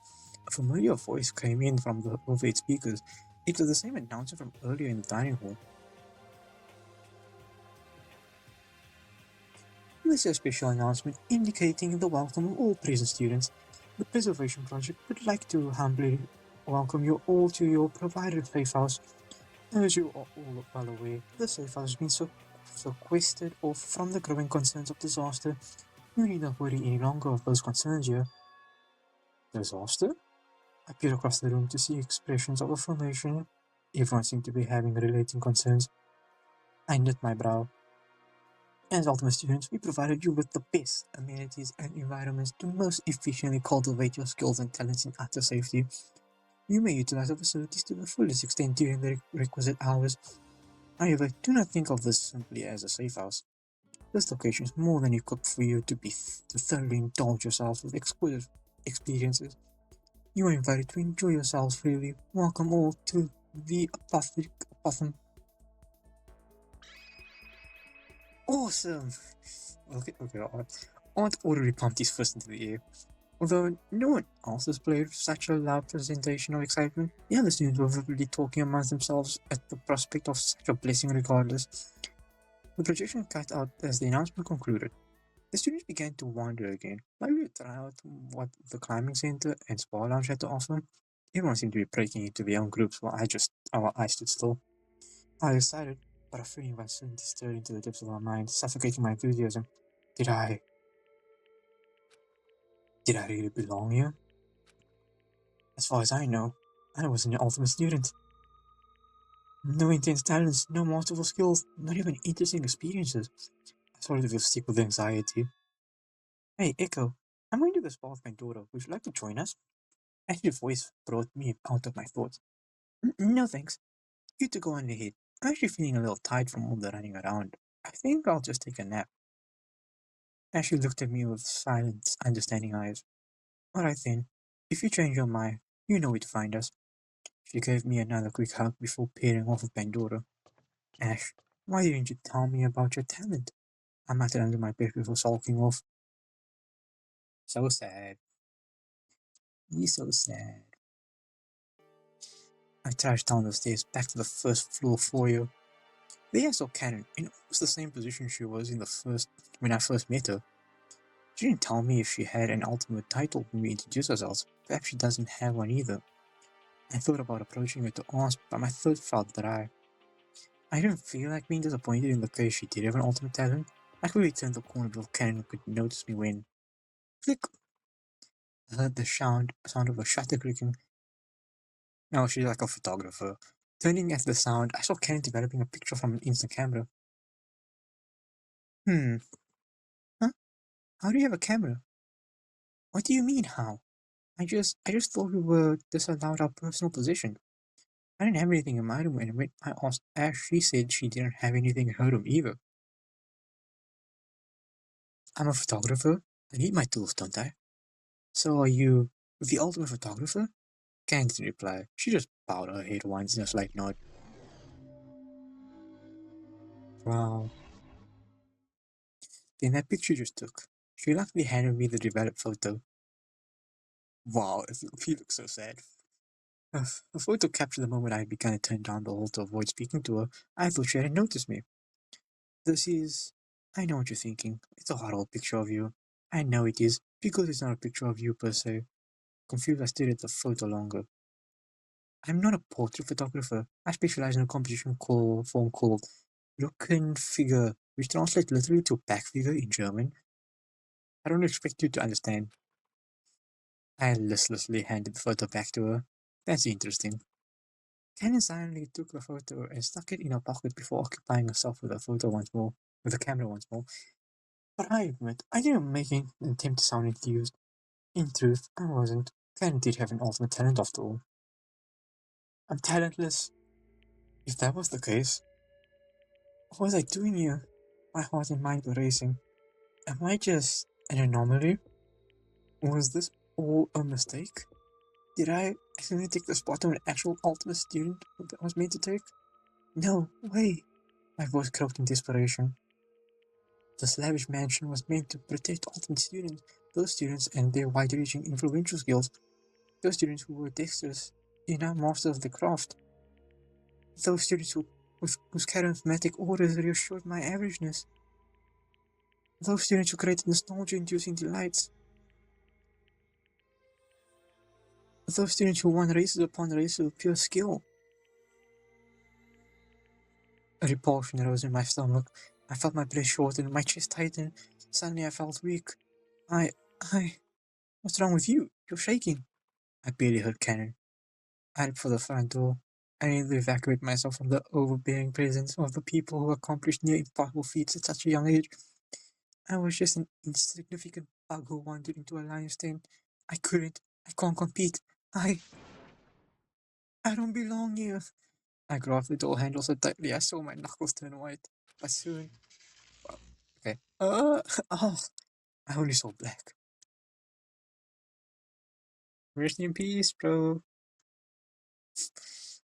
A familiar voice came in from the overhead speakers. It was the same announcer from earlier in the dining hall. This is a special announcement indicating the welcome of all present students. The Preservation Project would like to humbly welcome you all to your provided safe house. As you are all well aware, the safe house has been sequestered off from the growing concerns of disaster. You need not worry any longer of those concerns here. Disaster? I peered across the room to see expressions of affirmation. Everyone seemed to be having relating concerns. I knit my brow. As Ultimate students, we provided you with the best amenities and environments to most efficiently cultivate your skills and talents in utter safety. You may utilize the facilities to the fullest extent during the requisite hours. However, do not think of this simply as a safe house. This location is more than equipped for you to thoroughly indulge yourselves with exquisite experiences. You are invited to enjoy yourselves freely. Welcome all to the Apothecary. Awesome! Okay, Aunt already pumped his fist into the air. Although no one else displayed such a loud presentation of excitement, the other students were vividly talking amongst themselves at the prospect of such a blessing regardless. The projection cut out as the announcement concluded. The students began to wander again, likely to try out what the climbing center and spa lounge had to offer. Everyone seemed to be breaking into their own groups while I stood still. I was excited, but a feeling of uncertainty stirred into the depths of my mind, suffocating my enthusiasm. Did I did I really belong here? As far as I know, I wasn't an ultimate student. No intense talents, no masterful skills, not even interesting experiences. I started to feel sick with anxiety. Hey, Echo, I'm going to the spa with my daughter. Would you like to join us? Ashley's voice brought me out of my thoughts. No thanks. You two go on ahead. I'm actually feeling a little tired from all the running around. I think I'll just take a nap. Ashley looked at me with silent, understanding eyes. Alright then. If you change your mind, you know where to find us. She gave me another quick hug before pairing off with Pandora. Ash, why didn't you tell me about your talent? I muttered under my breath before sulking off. So sad. He's so sad. I trashed down the stairs back to the first floor foyer. There I saw Cannon in almost the same position she was in the first when I first met her. She didn't tell me if she had an ultimate title when we introduced ourselves. Perhaps she doesn't have one either. I thought about approaching her to ask, but my throat felt dry. I didn't feel like being disappointed in the case she did have an ultimate talent. I quickly turned the corner before Cannon could notice me when click. I heard the sound of a shutter clicking. No, she's like a photographer. Turning at the sound, I saw Cannon developing a picture from an instant camera. Hmm. Huh? How do you have a camera? What do you mean, how? I just thought we were disallowed our personal possession. I didn't have anything in my room, and when I asked Ash, she said she didn't have anything in her room either. I'm a photographer. I need my tools, don't I? So are you the ultimate photographer? Kang didn't reply. She just bowed her head once in a slight nod. Wow. Then that picture you just took. She luckily handed me the developed photo. Wow, he looks so sad. The photo captured the moment I began to turn down the hall to avoid speaking to her. I thought she hadn't noticed me. This is. I know what you're thinking. It's a hot old picture of you. I know it is, because it's not a picture of you per se. Confused, I stared at the photo longer. I'm not a portrait photographer. I specialize in a form called Rückenfigure, which translates literally to back figure in German. I don't expect you to understand. I listlessly handed the photo back to her. That's interesting. Cannon silently took the photo and stuck it in her pocket before occupying herself with the photo once more, with the camera once more. But I admit, I didn't make an attempt to sound enthused. In truth, I wasn't. Cannon did have an ultimate talent after all. I'm talentless. If that was the case, what was I doing here? My heart and mind were racing. Am I just an anomaly? Was this all a mistake? Did I accidentally take the spot of an actual ultimate student that I was meant to take? No way! My voice croaked in desperation. This lavish mansion was meant to protect ultimate students, those students and their wide-reaching influential skills, those students who were dexterous, enough masters of the craft, those students whose charismatic auras reassured my averageness, those students who created nostalgia-inducing delights, those students who won races upon races of pure skill. A repulsion rose in my stomach. I felt my breath shorten, my chest tighten. Suddenly I felt weak. I, what's wrong with you? You're shaking. I barely heard Cannon. I headed for the front door. I needed to evacuate myself from the overbearing presence of the people who accomplished near impossible feats at such a young age. I was just an insignificant bug who wandered into a lion's den. I couldn't. I can't compete. I don't belong here. I grabbed the door handle so tightly I saw my knuckles turn white. But soon, well, okay. Oh, I only saw black. Rest in peace, bro.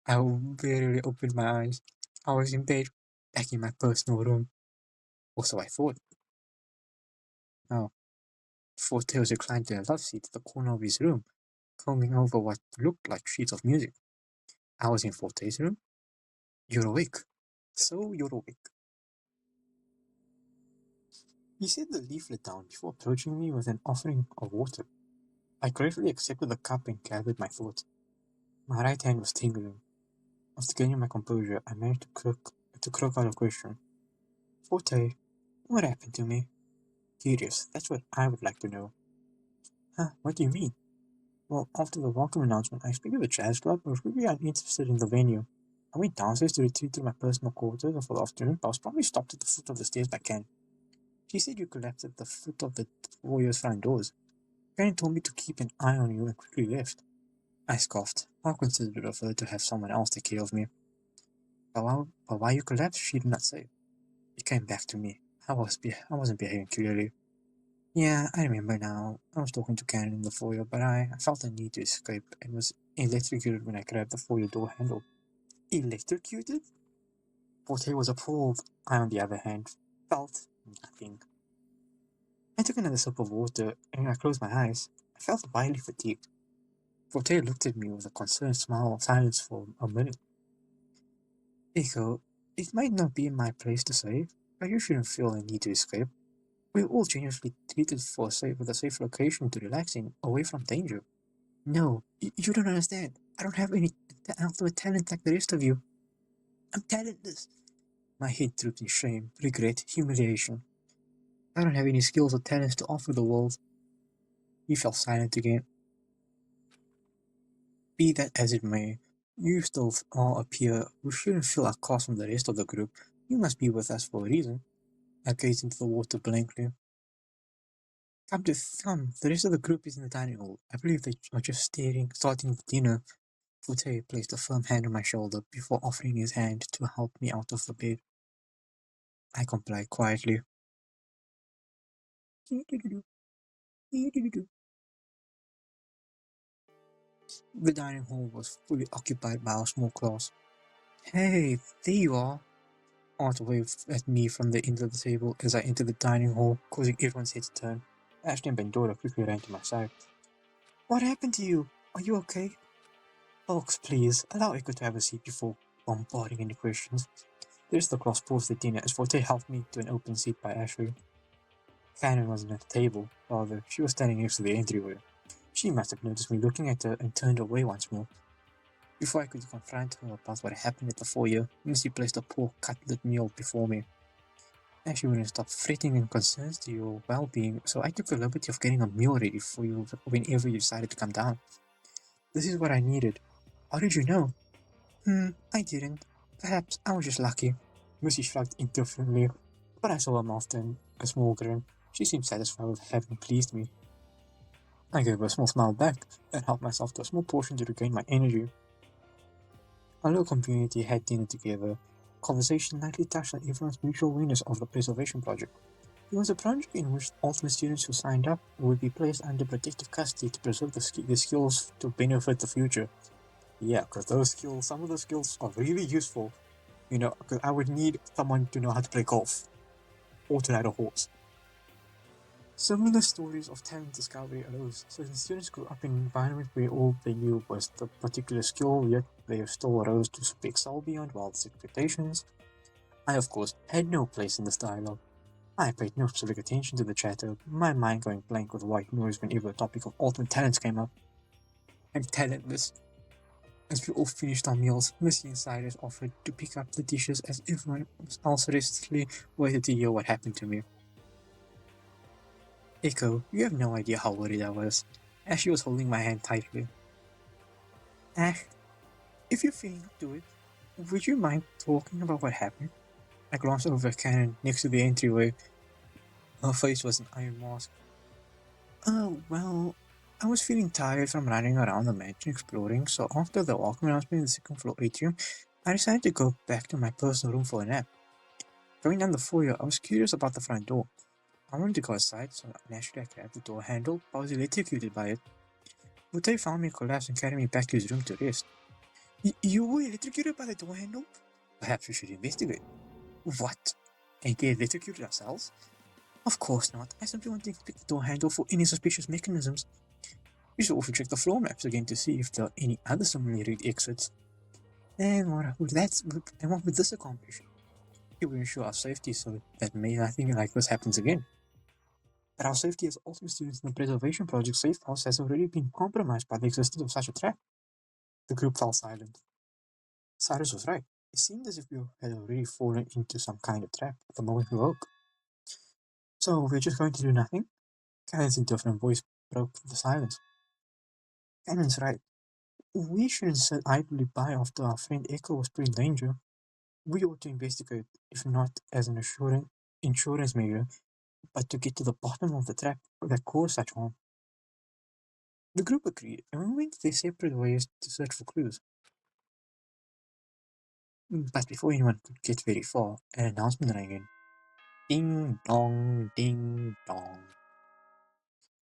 I barely opened my eyes. I was in bed, back in my personal room. Or so I thought. Oh, Forte was reclined in a love seat at the corner of his room, combing over what looked like sheets of music. I was in Forte's room. You're awake. So you're awake. He set the leaflet down before approaching me with an offering of water. I gratefully accepted the cup and gathered my thoughts. My right hand was tingling. After gaining my composure, I managed to croak out a question. Forte, what happened to me? Curious, that's what I would like to know. Huh, what do you mean? Well, after the welcome announcement, I explained to the jazz club I was really uninterested in the venue. I went downstairs to retreat to my personal quarters for the afternoon, but I was probably stopped at the foot of the stairs by Ken. She said you collapsed at the foot of the warrior's front doors. Ken told me to keep an eye on you and quickly left. I scoffed. I considered it of her to have someone else take care of me. But why you collapsed, she did not say. It came back to me. I wasn't behaving clearly. Yeah, I remember now. I was talking to Karen in the foyer, but I felt a need to escape and was electrocuted when I grabbed the foyer door handle. Electrocuted? Forte was appalled. I, on the other hand, felt nothing. I took another sip of water and I closed my eyes. I felt wildly fatigued. Forte looked at me with a concerned smile of silence for a minute. Echo, it might not be my place to say, but you shouldn't feel a need to escape. We're all genuinely treated with a safe location to relax in, away from danger. No, you don't understand. I don't have any ultimate talent like the rest of you. I'm talentless. My head drooped in shame, regret, humiliation. I don't have any skills or talents to offer the world. He fell silent again. Be that as it may, you still all appear who shouldn't feel across from the rest of the group. You must be with us for a reason. I gazed into the water blankly. Come, the rest of the group is in the dining hall. I believe they are just starting the dinner. Forte placed a firm hand on my shoulder before offering his hand to help me out of the bed. I complied quietly. The dining hall was fully occupied by our small class. Hey, there you are. Art waved at me from the end of the table as I entered the dining hall, causing everyone's head to turn. Ashley and Bendora quickly ran to my side. What happened to you? Are you okay? Folks, please, allow Echo to have a seat before bombarding any questions. The rest of the class paused the dinner as Forte helped me to an open seat by Ashley. Cannon wasn't at the table, rather, she was standing next to the entryway. She must have noticed me looking at her and turned away once more. Before I could confront her about what happened at the foyer, Missy placed a pork cutlet meal before me. And she wouldn't stop fretting and concerns to your well-being, so I took the liberty of getting a meal ready for you whenever you decided to come down. This is what I needed. How did you know? I didn't. Perhaps I was just lucky. Lucy shrugged indifferently, but I saw her mouth turn a small grin. She seemed satisfied with having pleased me. I gave her a small smile back and helped myself to a small portion to regain my energy. Our little community had dinner together. Conversation lightly touched on everyone's mutual awareness of the preservation project. It was a project in which ultimate students who signed up would be placed under protective custody to preserve the skills to benefit the future. Yeah, because some of those skills are really useful. Because I would need someone to know how to play golf or to ride a horse. Similar stories of talent discovery arose. Certain students grew up in an environment where all they knew was the particular skill, yet they still arose to excel beyond wildest expectations. I, of course, had no place in this dialogue. I paid no specific attention to the chatter, my mind going blank with white noise whenever the topic of ultimate talents came up. I'm talentless. As we all finished our meals, Missy and Cyrus offered to pick up the dishes as everyone else restlessly waited to hear what happened to me. Echo, you have no idea how worried I was, as she was holding my hand tightly. Ash, if you're feeling up to it, would you mind talking about what happened? I glanced over at Cannon next to the entryway. Her face was an iron mask. Oh, well, I was feeling tired from running around the mansion exploring, so after the welcome announcement in the second floor atrium, I decided to go back to my personal room for a nap. Going down the foyer, I was curious about the front door. I wanted to go outside, so naturally I grabbed the door handle, but I was electrocuted by it. Uday found me collapsed and carried me back to his room to rest. You were electrocuted by the door handle? Perhaps we should investigate. What? And get electrocuted ourselves? Of course not. I simply want to inspect the door handle for any suspicious mechanisms. We should also check the floor maps again to see if there are any other similarly exits. And what would this accomplish? It will ensure our safety so that nothing like this happens again. But our safety as ultimate students in the preservation project safe house has already been compromised by the existence of such a trap. The group fell silent. Cyrus was right. It seemed as if we had already fallen into some kind of trap the moment we woke. So we're just going to do nothing? Cannon's indifferent voice broke the silence. Cannon's right. We shouldn't sit idly by after our friend Echo was put in danger. We ought to investigate, if not as an insurance measure, but to get to the bottom of the trap that caused such harm. The group agreed, and we went their separate ways to search for clues. But before anyone could get very far, an announcement rang in. Ding dong, ding dong.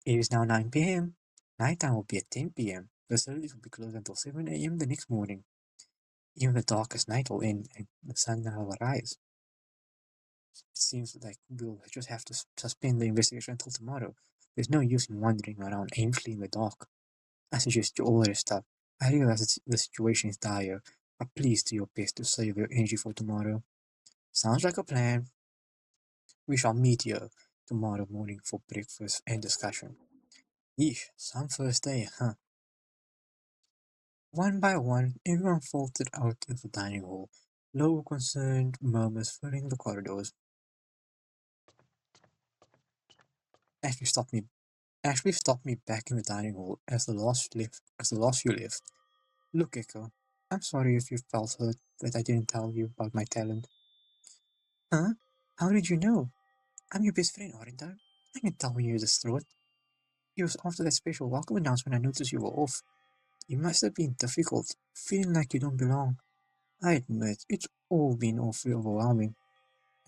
It is now 9 p.m. Nighttime will be at 10 p.m. Facilities will be closed until 7 a.m. the next morning. Even the darkest night will end and the sun will arise. It seems like we'll just have to suspend the investigation until tomorrow. There's no use in wandering around aimlessly in the dark. I suggest you all rest up. I realize that the situation is dire, but please do your best to save your energy for tomorrow. Sounds like a plan. We shall meet here tomorrow morning for breakfast and discussion. Yeesh, some first day, huh? One by one, everyone filtered out of the dining hall, low concerned murmurs filling the corridors. Ashley stopped me. Ashley stopped me back in the dining hall as the last few left. Look, Echo, I'm sorry if you felt hurt that I didn't tell you about my talent. Huh? How did you know? I'm your best friend, aren't I? I can tell when you're distraught. It was after that special welcome announcement I noticed you were off. It must have been difficult, feeling like you don't belong. I admit, it's all been awfully overwhelming.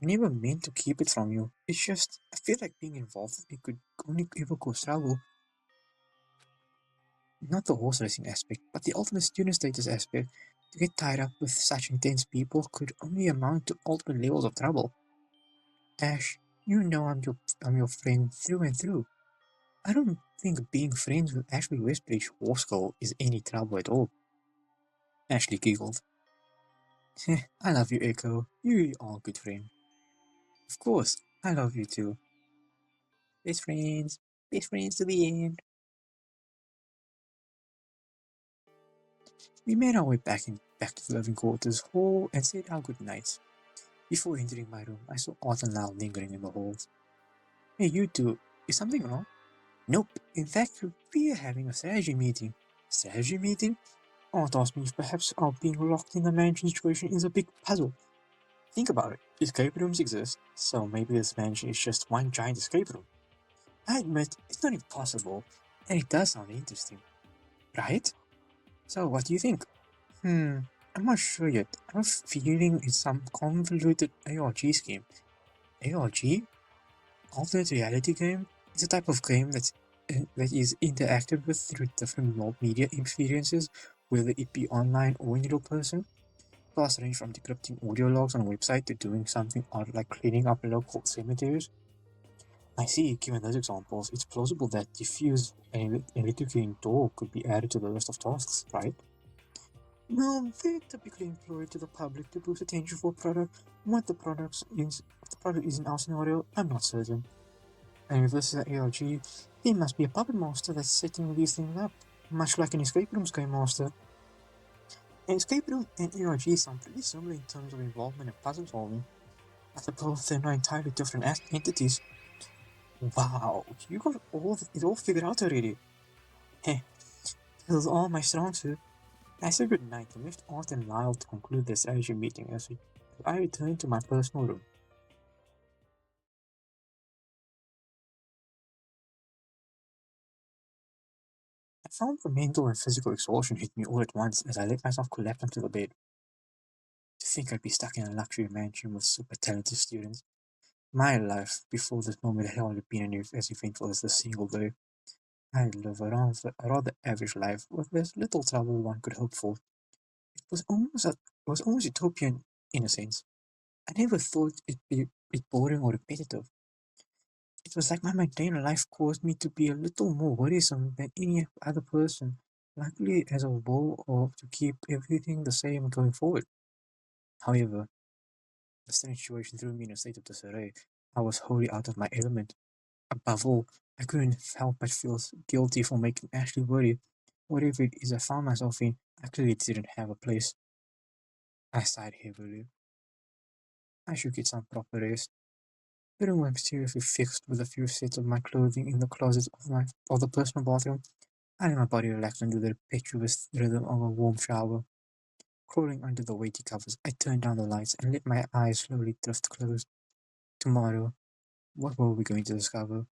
I never meant to keep it from you. It's just, I feel like being involved with me could only ever cause trouble. Not the horse racing aspect, but the ultimate student status aspect. To get tied up with such intense people could only amount to ultimate levels of trouble. Ash, you know I'm your friend through and through. I don't think being friends with Ashley Westbridge Horsekull is any trouble at all. Ashley giggled. I love you, Echo. You really are a good friend. Of course, I love you too. Best friends. Best friends to the end. We made our way back to the living quarters hall and said our good nights. Before entering my room, I saw Art and Lyle lingering in the halls. Hey, you two, is something wrong? Nope. In fact, we are having a strategy meeting. Strategy meeting? Art asked me if perhaps our being locked in the mansion situation is a big puzzle. Think about it. Escape rooms exist, so maybe this mansion is just one giant escape room. I admit, it's not impossible, and it does sound interesting. Right? So, what do you think? I'm not sure yet. I have a feeling it's some convoluted ARG scheme. ARG? Alternate reality game? It's a type of game that is interacted with through different media experiences, whether it be online or in real person. Class range from decrypting audio logs on a website to doing something odd like cleaning up local cemeteries. I see, given those examples, it's plausible that diffuse and electrocuting door could be added to the list of tasks, right? No, they're typically employed to the public to boost attention for a product. What the product is in our scenario, I'm not certain. And if this is an ARG, there must be a puppet master that's setting these things up, much like an escape room's game master. An escape room and ARG sound pretty similar in terms of involvement and puzzle solving. I suppose they're not entirely different entities. Wow, you got it all figured out already. Heh, this is all my strong suit. I said good night and left Art and Lyle to conclude their strategy meeting as I returned to my personal room. I found the mental and physical exhaustion hit me all at once as I let myself collapse onto the bed. To think I'd be stuck in a luxury mansion with super talented students. My life before this moment had hardly been as eventful as this single day. I live a rather average life with as little trouble one could hope for. It was almost utopian in a sense. I never thought it'd be boring or repetitive. It was like my mundane life caused me to be a little more worrisome than any other person, likely as a goal or to keep everything the same going forward. However, the strange situation threw me in a state of disarray. I was wholly out of my element. Above all, I couldn't help but feel guilty for making Ashley worry. Whatever it is I found myself in, I clearly didn't have a place. I sighed heavily. I should get some proper rest. The room was mysteriously fixed with a few sets of my clothing in the closet of the personal bathroom. I let my body relax under the impetuous rhythm of a warm shower. Crawling under the weighty covers, I turned down the lights and let my eyes slowly drift closed. Tomorrow, what were we going to discover?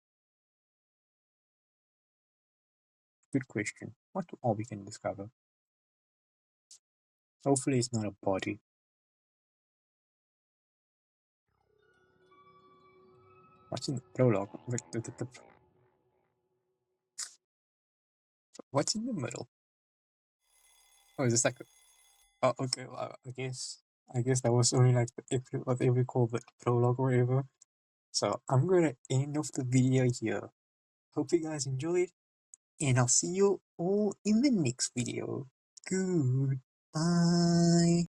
Good question. What are we going to discover? Hopefully, it's not a body. What's in the prologue? What's in the middle? Oh, is this like? Oh, okay. Well, I guess that was only like what they would call the prologue or whatever. So I'm gonna end off the video here. Hope you guys enjoyed, and I'll see you all in the next video. Goodbye.